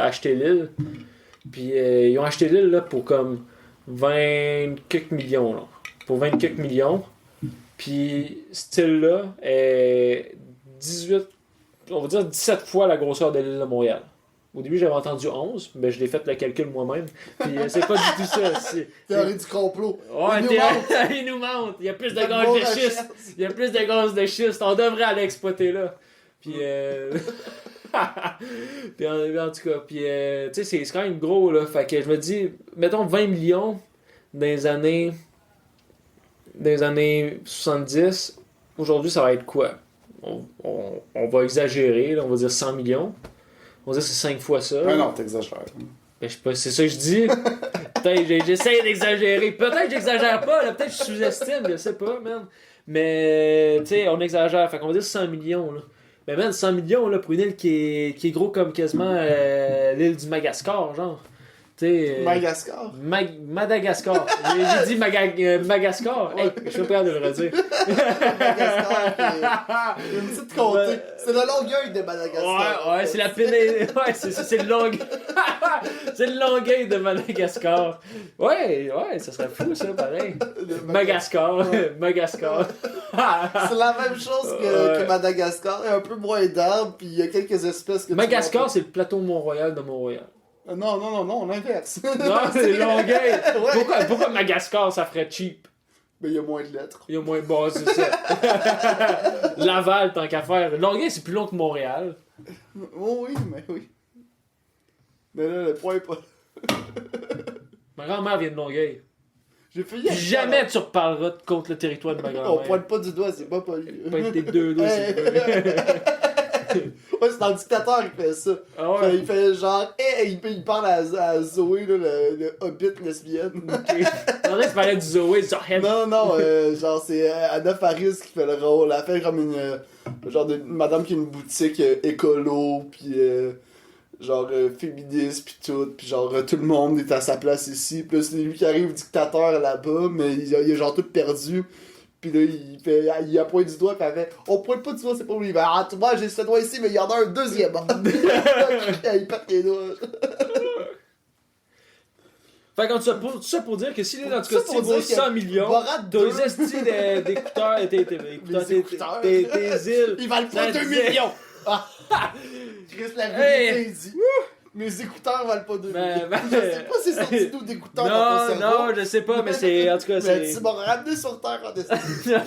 acheté l'île. Puis ils ont acheté l'île là, pour comme 20 quelques millions. Là. Pour 20 quelques millions. Puis cette île-là est 17 fois la grosseur de l'île de Montréal. Au début, j'avais entendu 11, mais je l'ai fait le calcul moi-même. Puis c'est pas du tout ça. Théorie du complot. Ouais, Il nous manque. il nous manque. Il y a plus de Faites gaz vos de schiste. recherches. Il y a plus de gaz de schiste. On devrait aller exploiter là. Puis, puis en tout cas, puis, tu sais, c'est quand même gros, là. Fait que je me dis, mettons 20 millions dans les années 70. Aujourd'hui, ça va être quoi? On va exagérer, là. On va dire 100 millions. On va dire que c'est 5 fois ça. Ah non, t'exagères. Ben, je sais pas, c'est ça que je dis. Peut-être j'essaie d'exagérer. Peut-être que j'exagère pas, là. Peut-être que je sous-estime, je sais pas, man. Mais, tu sais, on exagère. Fait qu'on va dire 100 millions, là. Mais, man, 100 millions, là, pour une île qui est gros comme quasiment l'île du Madagascar, genre. Tu sais. Madagascar. Madagascar. J'ai dit Madagascar. Hey, je suis pas capable de le redire. Madagascar, qui est une petite comté. C'est la longueuil de Madagascar. Ouais, c'est la pénée. Ouais, c'est ça, c'est le longueuil. C'est le longueuil de Madagascar. Ouais, ça serait fou, ça, pareil. Madagascar. Madagascar. C'est la même chose que Madagascar. Il y a un peu moins d'arbres, puis il y a quelques espèces que Madagascar, c'est le plateau Mont-Royal de Mont-Royal. Non, l'inverse. Non, c'est Longueuil. Ouais. Pourquoi Madagascar, ça ferait cheap? Mais il y a moins de lettres. Il y a moins de base, c'est ça. Laval, tant qu'à faire. Longueuil, c'est plus long que Montréal. Oh oui, mais oui. Mais là, le point est pas. Ma grand-mère vient de Longueuil. J'ai failli. Puis jamais tu reparleras contre le territoire de ma On grand-mère. pointe pas du doigt, c'est pas poli. Pas être tes deux doigts, c'est Ouais, c'est dans le dictateur qui fait ça. Ah ouais? Il fait genre, il parle à Zoé, là, le hobbit lesbienne. Ok. En vrai, tu parlais du Zoé, du Zoé. Non, genre c'est Anna Faris qui fait le rôle. Elle fait comme une genre de madame qui a une boutique écolo, puis genre féministe, puis tout. Puis genre tout le monde est à sa place ici. Puis là, c'est lui qui arrive dictateur là-bas, mais il est genre tout perdu. Puis là, il appointe du doigt, puis elle fait on pointe pas du doigt, c'est pas lui. Ah, tu vois, j'ai ce doigt ici, mais il y en a un deuxième. Il pète les doigts. Fait que tout ça pour dire que si l'île, en tout Ça cas, pour vaut dire 100 que millions, Borat t'as 2. les estis d'écouteurs, Les écouteurs. tes îles. Ils valent pas Ça 2 disait- millions. Chris, la Hey. vérité, il dit. Mes écouteurs valent pas 2 Ben, millions. ben, Je sais pas si c'est sorti d'où d'écouteurs dans ton Non, cerveau. non, je sais pas, mais c'est. En tout cas, Mais c'est. tu m'as ramené sur Terre en estime.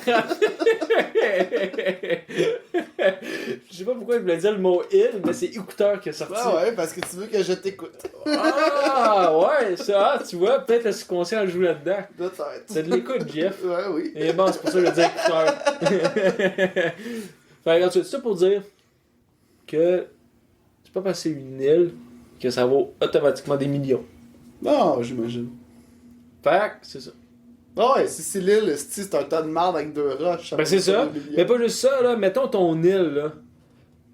Je sais pas pourquoi je voulais dire le mot île, mais c'est écouteur qui est sorti. Ouais, parce que tu veux que je t'écoute. Ah, ouais, ça, tu vois, peut-être le subconscient joue là-dedans. Peut-être. C'est de l'écoute, Jeff. Ouais, oui. Et bon, c'est pour ça que je dis écouteur. Fait que, ensuite, ça pour dire que c'est pas parce que c'est une île que ça vaut automatiquement des millions. Non, j'imagine. Fait que, c'est ça. Ah ouais, si c'est l'île, c'est un tas de marde avec 2 roches. Ben, c'est ça. Mais pas juste ça, là. Mettons ton île, là.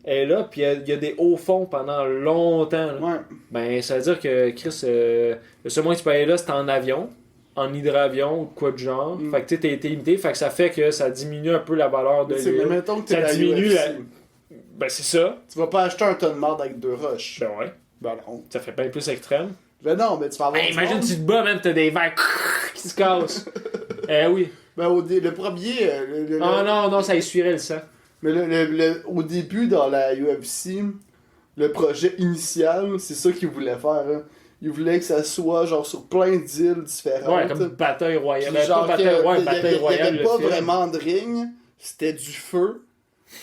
Elle est là, puis il y a des hauts fonds pendant longtemps. Là. Ouais. Ben, ça veut dire que, Chris, le seul moyen que tu peux aller là, c'est en avion, en hydravion ou quoi de genre. Mm. Fait que tu sais, t'es limité, fait que ça fait que ça diminue un peu la valeur de C'est mais l'île. mettons que t'es Ça la diminue UFC. la- Ben, c'est ça. Tu vas pas acheter un tas de marde avec 2 roches. Ben ouais. Ben non. Ça fait bien plus extrême. Ben non, mais tu vas avoir. Hey, du imagine, monde. tu te bats, même, t'as des verres qui se cassent. Oui. Ben le premier. Non, ça essuierait le sang. Mais au début, dans la UFC, le projet initial, c'est ça qu'ils voulaient faire. Hein. Ils voulaient que ça soit genre sur plein d'îles différentes. Ouais, comme bataille royale. Puis Ben, genre pas que bataille, ouais, il y bataille avait royale. le pas film. vraiment de ring, c'était du feu,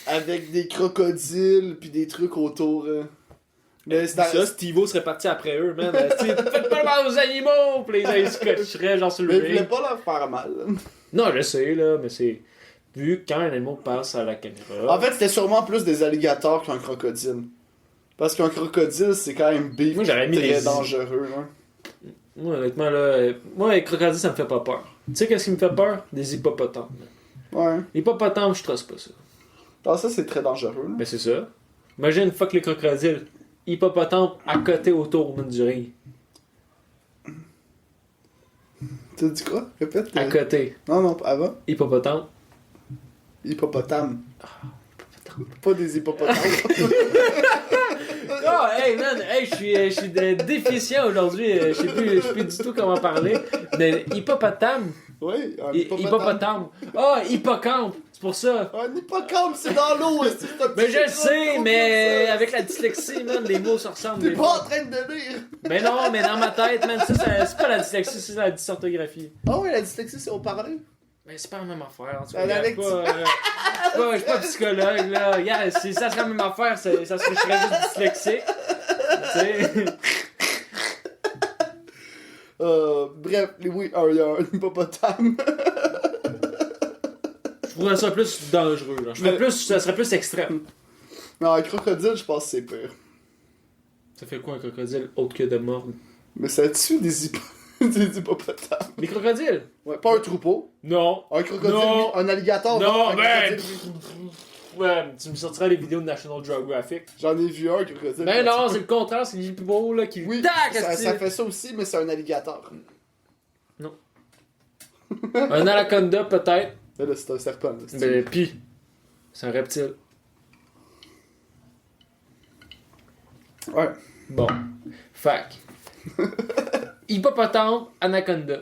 avec des crocodiles puis des trucs autour. Mais c'était... Ça, Steve-O serait parti après eux, man. Faites pas le mal aux animaux! Puis les scotcheraient, genre sur le Mais ils voulaient ring. pas leur faire mal. Non, je sais, là, mais c'est. Vu que quand un animal passe à la caméra. En fait, c'était sûrement plus des alligators qu'un crocodile. Parce qu'un crocodile, c'est quand même big, Moi, j'aurais mis très des- dangereux. Hein. Moi, honnêtement, là. Moi, les crocodiles, ça me fait pas peur. Tu sais, qu'est-ce qui me fait peur? Des hippopotames. Ouais. Les hippopotames, je trosse pas ça. Ah, ça, c'est très dangereux. Là. Mais c'est ça. Imagine, fuck les crocodiles. Hippopotame à côté autour man, du ring. T'as dit quoi? Répète. À côté. Non, pas avant. Hippopotame. Hippopotame. Pas des hippopotames. Oh, hey man, hey, je suis déficient aujourd'hui. Je sais plus du tout comment parler. Mais hippopotame. Oui, un Hippopotame. Ah, hippocampe. C'est pour ça. Un hippocampe, c'est dans l'eau, est-ce que c'est un Mais petit je le gros sais, gros mais comme ça? avec la dyslexie, man, les mots se ressemblent. T'es des pas fois. en train de lire! Mais non, mais dans ma tête, man, c'est pas la dyslexie, c'est la dysorthographie. Ah ouais, la dyslexie, c'est au parler? Mais c'est pas la même affaire, en tout La cas. lecture. Je suis pas psychologue, là. Regarde, si ça serait la même affaire, ça serait, je serais juste dyslexique. Tu sais. Bref, oui, un hippopotame. Je trouverais ça plus dangereux, là. Ça serait plus extrême. Non, un crocodile, je pense que c'est pire. Ça fait quoi un crocodile autre que de mordre? Mais ça tue des hippopotames. Les crocodiles? Ouais, pas un troupeau. Non. Un crocodile, Non. oui. Un alligator, Non, un ben, crocodile, oui. Ouais, tu me sortiras les vidéos de National Geographic. J'en ai vu un crocodile. Ben non, c'est le contraire, c'est l'hippo là qui Oui, tac, ça asti. fait ça aussi, mais c'est un alligator. Un anaconda peut-être. Là, c'est un serpent. Là, c'est- Ben pis, c'est un reptile. Ouais. Bon. Fac. Hippopotame, anaconda.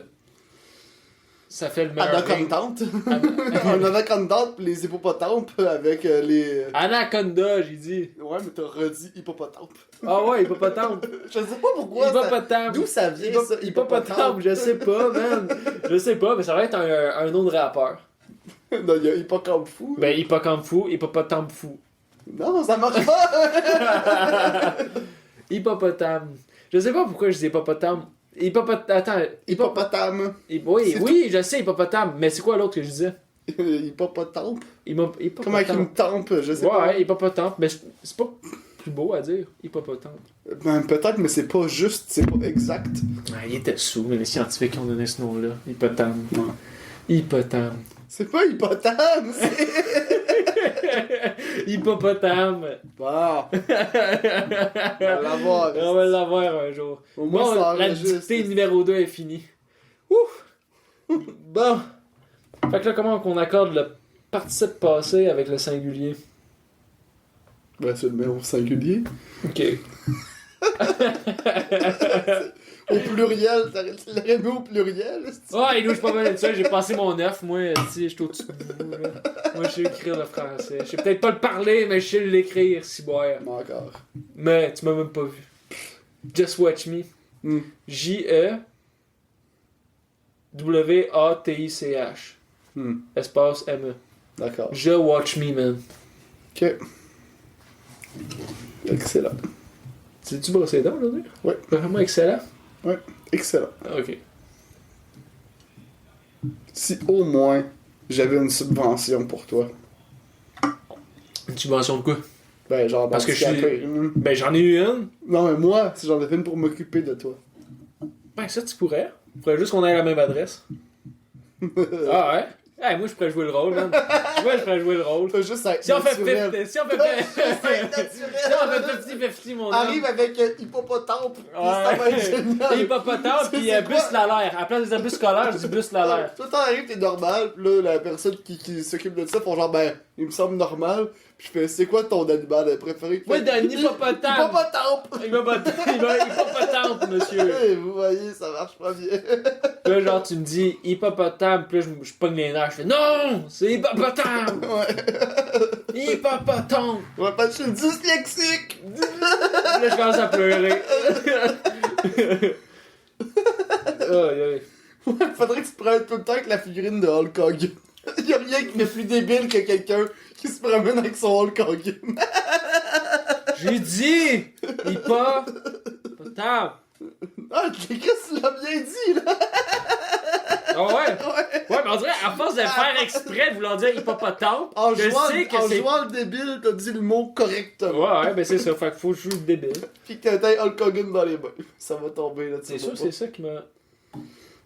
Ça fait le meilleur. Anacondante. Un anacondante pis les hippopotames avec les. Anaconda, j'ai dit. Ouais, mais t'as redit hippopotame. Ah ouais, hippopotame. Je sais pas pourquoi. Hippopotame. D'où ça vient ça? Hippopotame, je sais pas, man. Je sais pas, mais ça va être un nom de rappeur. Non, il y a hippocampe fou. Ben, hippocampe fou, hippopotame fou. Non, ça marche pas. Hippopotame. Je sais pas pourquoi je dis hippopotame. Attends, Hippopotame. Oui, C'est oui, je sais, hippopotame. Mais c'est quoi l'autre que je disais? Hippopotame. Hippopotame. Comme avec une tempe, je sais pas. Ouais, hippopotame. Mais c'est pas plus beau à dire, hippopotame. Ben, peut-être, mais c'est pas juste, c'est pas exact. Ah, il était sous, mais les scientifiques ont donné ce nom-là. Hippotame. Ouais. Hippotame. C'est pas hippotame, c'est. Hippopotame. Bon. On va l'avoir. On va l'avoir un jour. Au moins, Bon, ça la enregistre. dictée numéro 2 est finie. Ouf! Bon. Fait que là, comment qu'on accorde le participe passé avec le singulier? Ben, c'est le même au singulier. Ok. Au pluriel, tu l'aurais mis au pluriel. c'est-tu? Ouais, nous, je suis pas mal de ça. J'ai passé mon œuf, moi. Tu sais, je suis au-dessus de vous, là. Moi, je sais écrire le français. Je sais peut-être pas le parler, mais je sais l'écrire, si boire. Mais encore. Mais tu m'as même pas vu. Just watch me. Hmm. J-E-W-A-T-I-C-H. Espace M-E. D'accord. Je watch me, man. Ok. Excellent. Tu brossé les dents aujourd'hui? Ouais. Vraiment excellent? Ouais. Excellent. Ah, ok. Si au moins j'avais une subvention pour toi. Une subvention de quoi? Ben, genre, Parce que je suis- handicapé. Ben, j'en ai eu une. Non, mais moi, si j'en avais une pour m'occuper de toi. Ben, ça, tu pourrais. Faudrait juste qu'on ait la même adresse. Ah ouais? Hey, moi, je pourrais jouer le rôle, man. Moi, je pourrais jouer le rôle. T'as juste à être Si on fait naturel. 50, si on fait naturel. 50-50, mon Arrive avec hippopotame, pis ça va être Ouais. génial. Hippopotame, C'est pis quoi? bus Lalaire. À la place des bus scolaires, je dis bus Lalaire. Toi, t'arrives, t'es normal, pis là, la personne qui s'occupe de ça font genre, ben, il me semble normal. Pis je fais, c'est quoi ton animal préféré? Moi, d'un hippopotame. Hippopotame! Hippopotame, monsieur. Hey, vous voyez, ça marche pas bien. Puis là, genre, tu me dis hippopotame, pis là, je pogne les nerfs. Je fais non, c'est hippopotame. Ouais. Hippopotame. Ouais, parce que je suis dyslexique! Puis là, je commence à pleurer. Aïe, aïe. Ouais, faudrait que tu te prennes tout le temps avec la figurine de Hulk Hogan. Y'a rien qui est plus débile que quelqu'un qui se promène avec son Hulk Hogan. J'ai dit hippopotame. Ah, Chris, tu l'as bien dit, là! Ah ouais? Ouais, mais on dirait, à force de faire exprès de vouloir dire hippopotame, En je jouant, sais que en c'est... jouant le débile, t'as dit le mot correctement. Ouais, ben c'est ça, fait qu'il faut jouer le débile. Pis que t'as Hulk Hogan dans les mains. Ça va tomber, là, tu C'est sais sûr, pas. c'est ça qui m'a...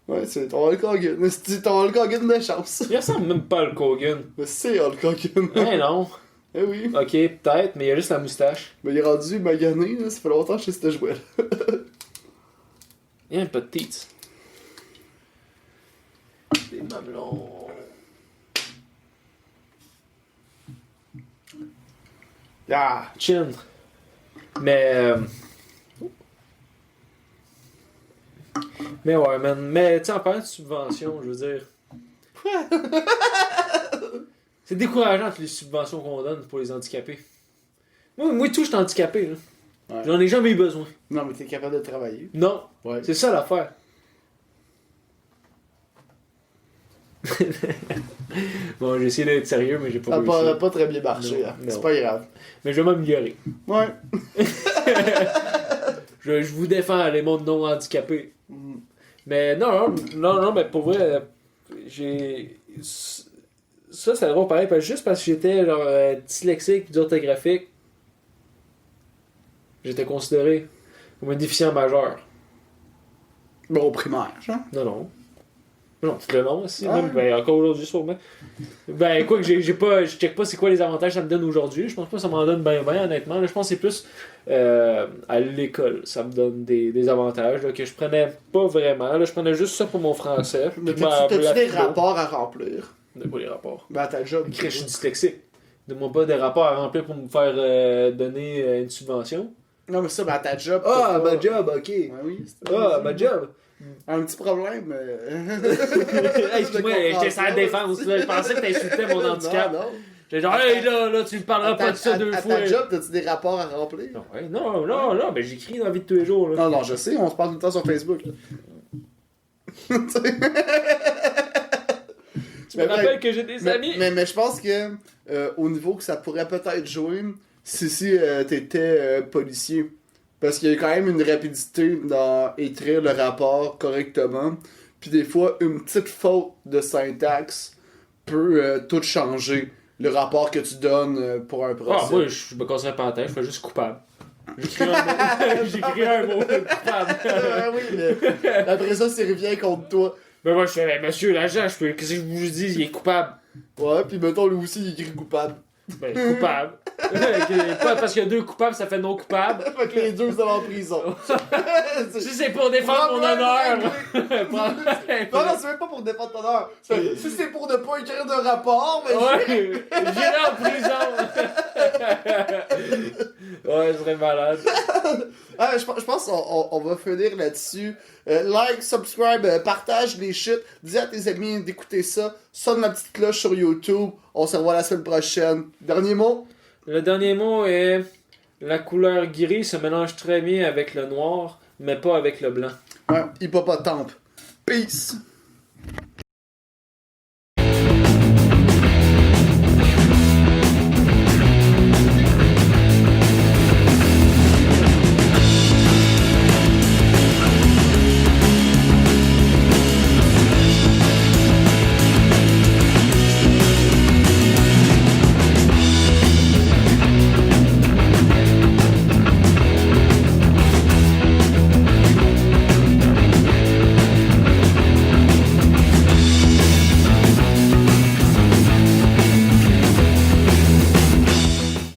Ouais, c'est ton Hulk Hogan. Mais c'est ton Hulk Hogan de chance. Il ressemble même pas à Hulk Hogan. Mais c'est Hulk Hogan. Eh non. Eh oui. Ok, peut-être, mais il y a juste la moustache. Mais il est rendu magané, là. Ça fait longtemps que je sais ce jouet là. Il y a un peu de tits. Des mamelons. Ah! Chin. Mais... Mais ouais, man. Mais tu sais, en parlant de subvention, je veux dire... C'est décourageant toutes les subventions qu'on donne pour les handicapés. Moi tout, je suis handicapé. Là. Ouais. J'en ai jamais eu besoin. Non, mais t'es capable de travailler. Non, Ouais. c'est ça l'affaire. Bon, j'ai essayé d'être sérieux, mais j'ai pas Ça réussi. n'a pas très bien marché, Non, hein. non. C'est pas grave. Mais je vais m'améliorer. Ouais. Je vous défends, les mondes non handicapés. Mhm. Mais non, mais pour vrai, j'ai. Ça, c'est drôle pareil, juste parce que j'étais genre dyslexique et orthographique, j'étais considéré comme un déficient majeur. Bon, au primaire, genre. Non. Non, c'est le nom aussi, Ah. même, ben, encore aujourd'hui sûrement. Ben, quoi que je check pas c'est quoi les avantages que ça me donne aujourd'hui. Je pense pas que ça m'en donne bien, honnêtement. Là, je pense que c'est plus à l'école, ça me donne des avantages là, que je prenais pas vraiment. Là, je prenais juste ça pour mon français. Mais Puis ma t'as-tu des philo. rapports à remplir? De quoi les rapports? Ben, à ta job. Écrit, je suis dyslexique. Donne-moi pas des rapports à remplir pour me faire donner une subvention. Non, mais ça, ben, à ta job. Ah, t'as pas- ma job, ok. Ouais, oui. Ah, ma job. Un petit problème. Hey, excuse-moi, j'étais sans la défense. Là. Je pensais que t'insultais mon handicap. Non, non. J'étais genre, hey, là, tu me parleras pas de ça deux à fois. ta job, t'as-tu des rapports à remplir? Non, ouais, non, ben j'écris dans la vie de tous les jours. Là. Non, je sais, on se parle tout le temps sur Facebook. Là. Tu me rappelles que j'ai des amis. Mais je pense que au niveau que ça pourrait peut-être jouer, si t'étais policier. Parce qu'il y a quand même une rapidité dans écrire le rapport correctement. Puis des fois, une petite faute de syntaxe peut tout changer. Le rapport que tu donnes pour un procès. Ah, moi, je me casserais pas la tête, je fais juste coupable. J'écris un mot, j'écris un mot coupable. Oui, mais après ça, c'est revient contre toi. Ben moi, je fais, ben, monsieur l'agent, qu'est-ce que je vous dis, il est coupable. Ouais, puis mettons, lui aussi, il écrit coupable. Ben, coupable. Pas parce qu'il y a deux coupables, ça fait non coupable. Fait que les deux sont en prison. Si c'est pour défendre mon honneur. Non, c'est même pas pour défendre ton honneur. Si c'est pour ne pas écrire de rapport, mais Ouais, j'irai en prison. Ouais, je serais malade. je pense qu'on va finir là-dessus. Like, subscribe, partage les shit. Dis à tes amis d'écouter ça. Sonne la petite cloche sur YouTube. On se revoit la semaine prochaine. Dernier mot? Le dernier mot est la couleur gris se mélange très bien avec le noir, mais pas avec le blanc. Ouais, hippopotame. Peace!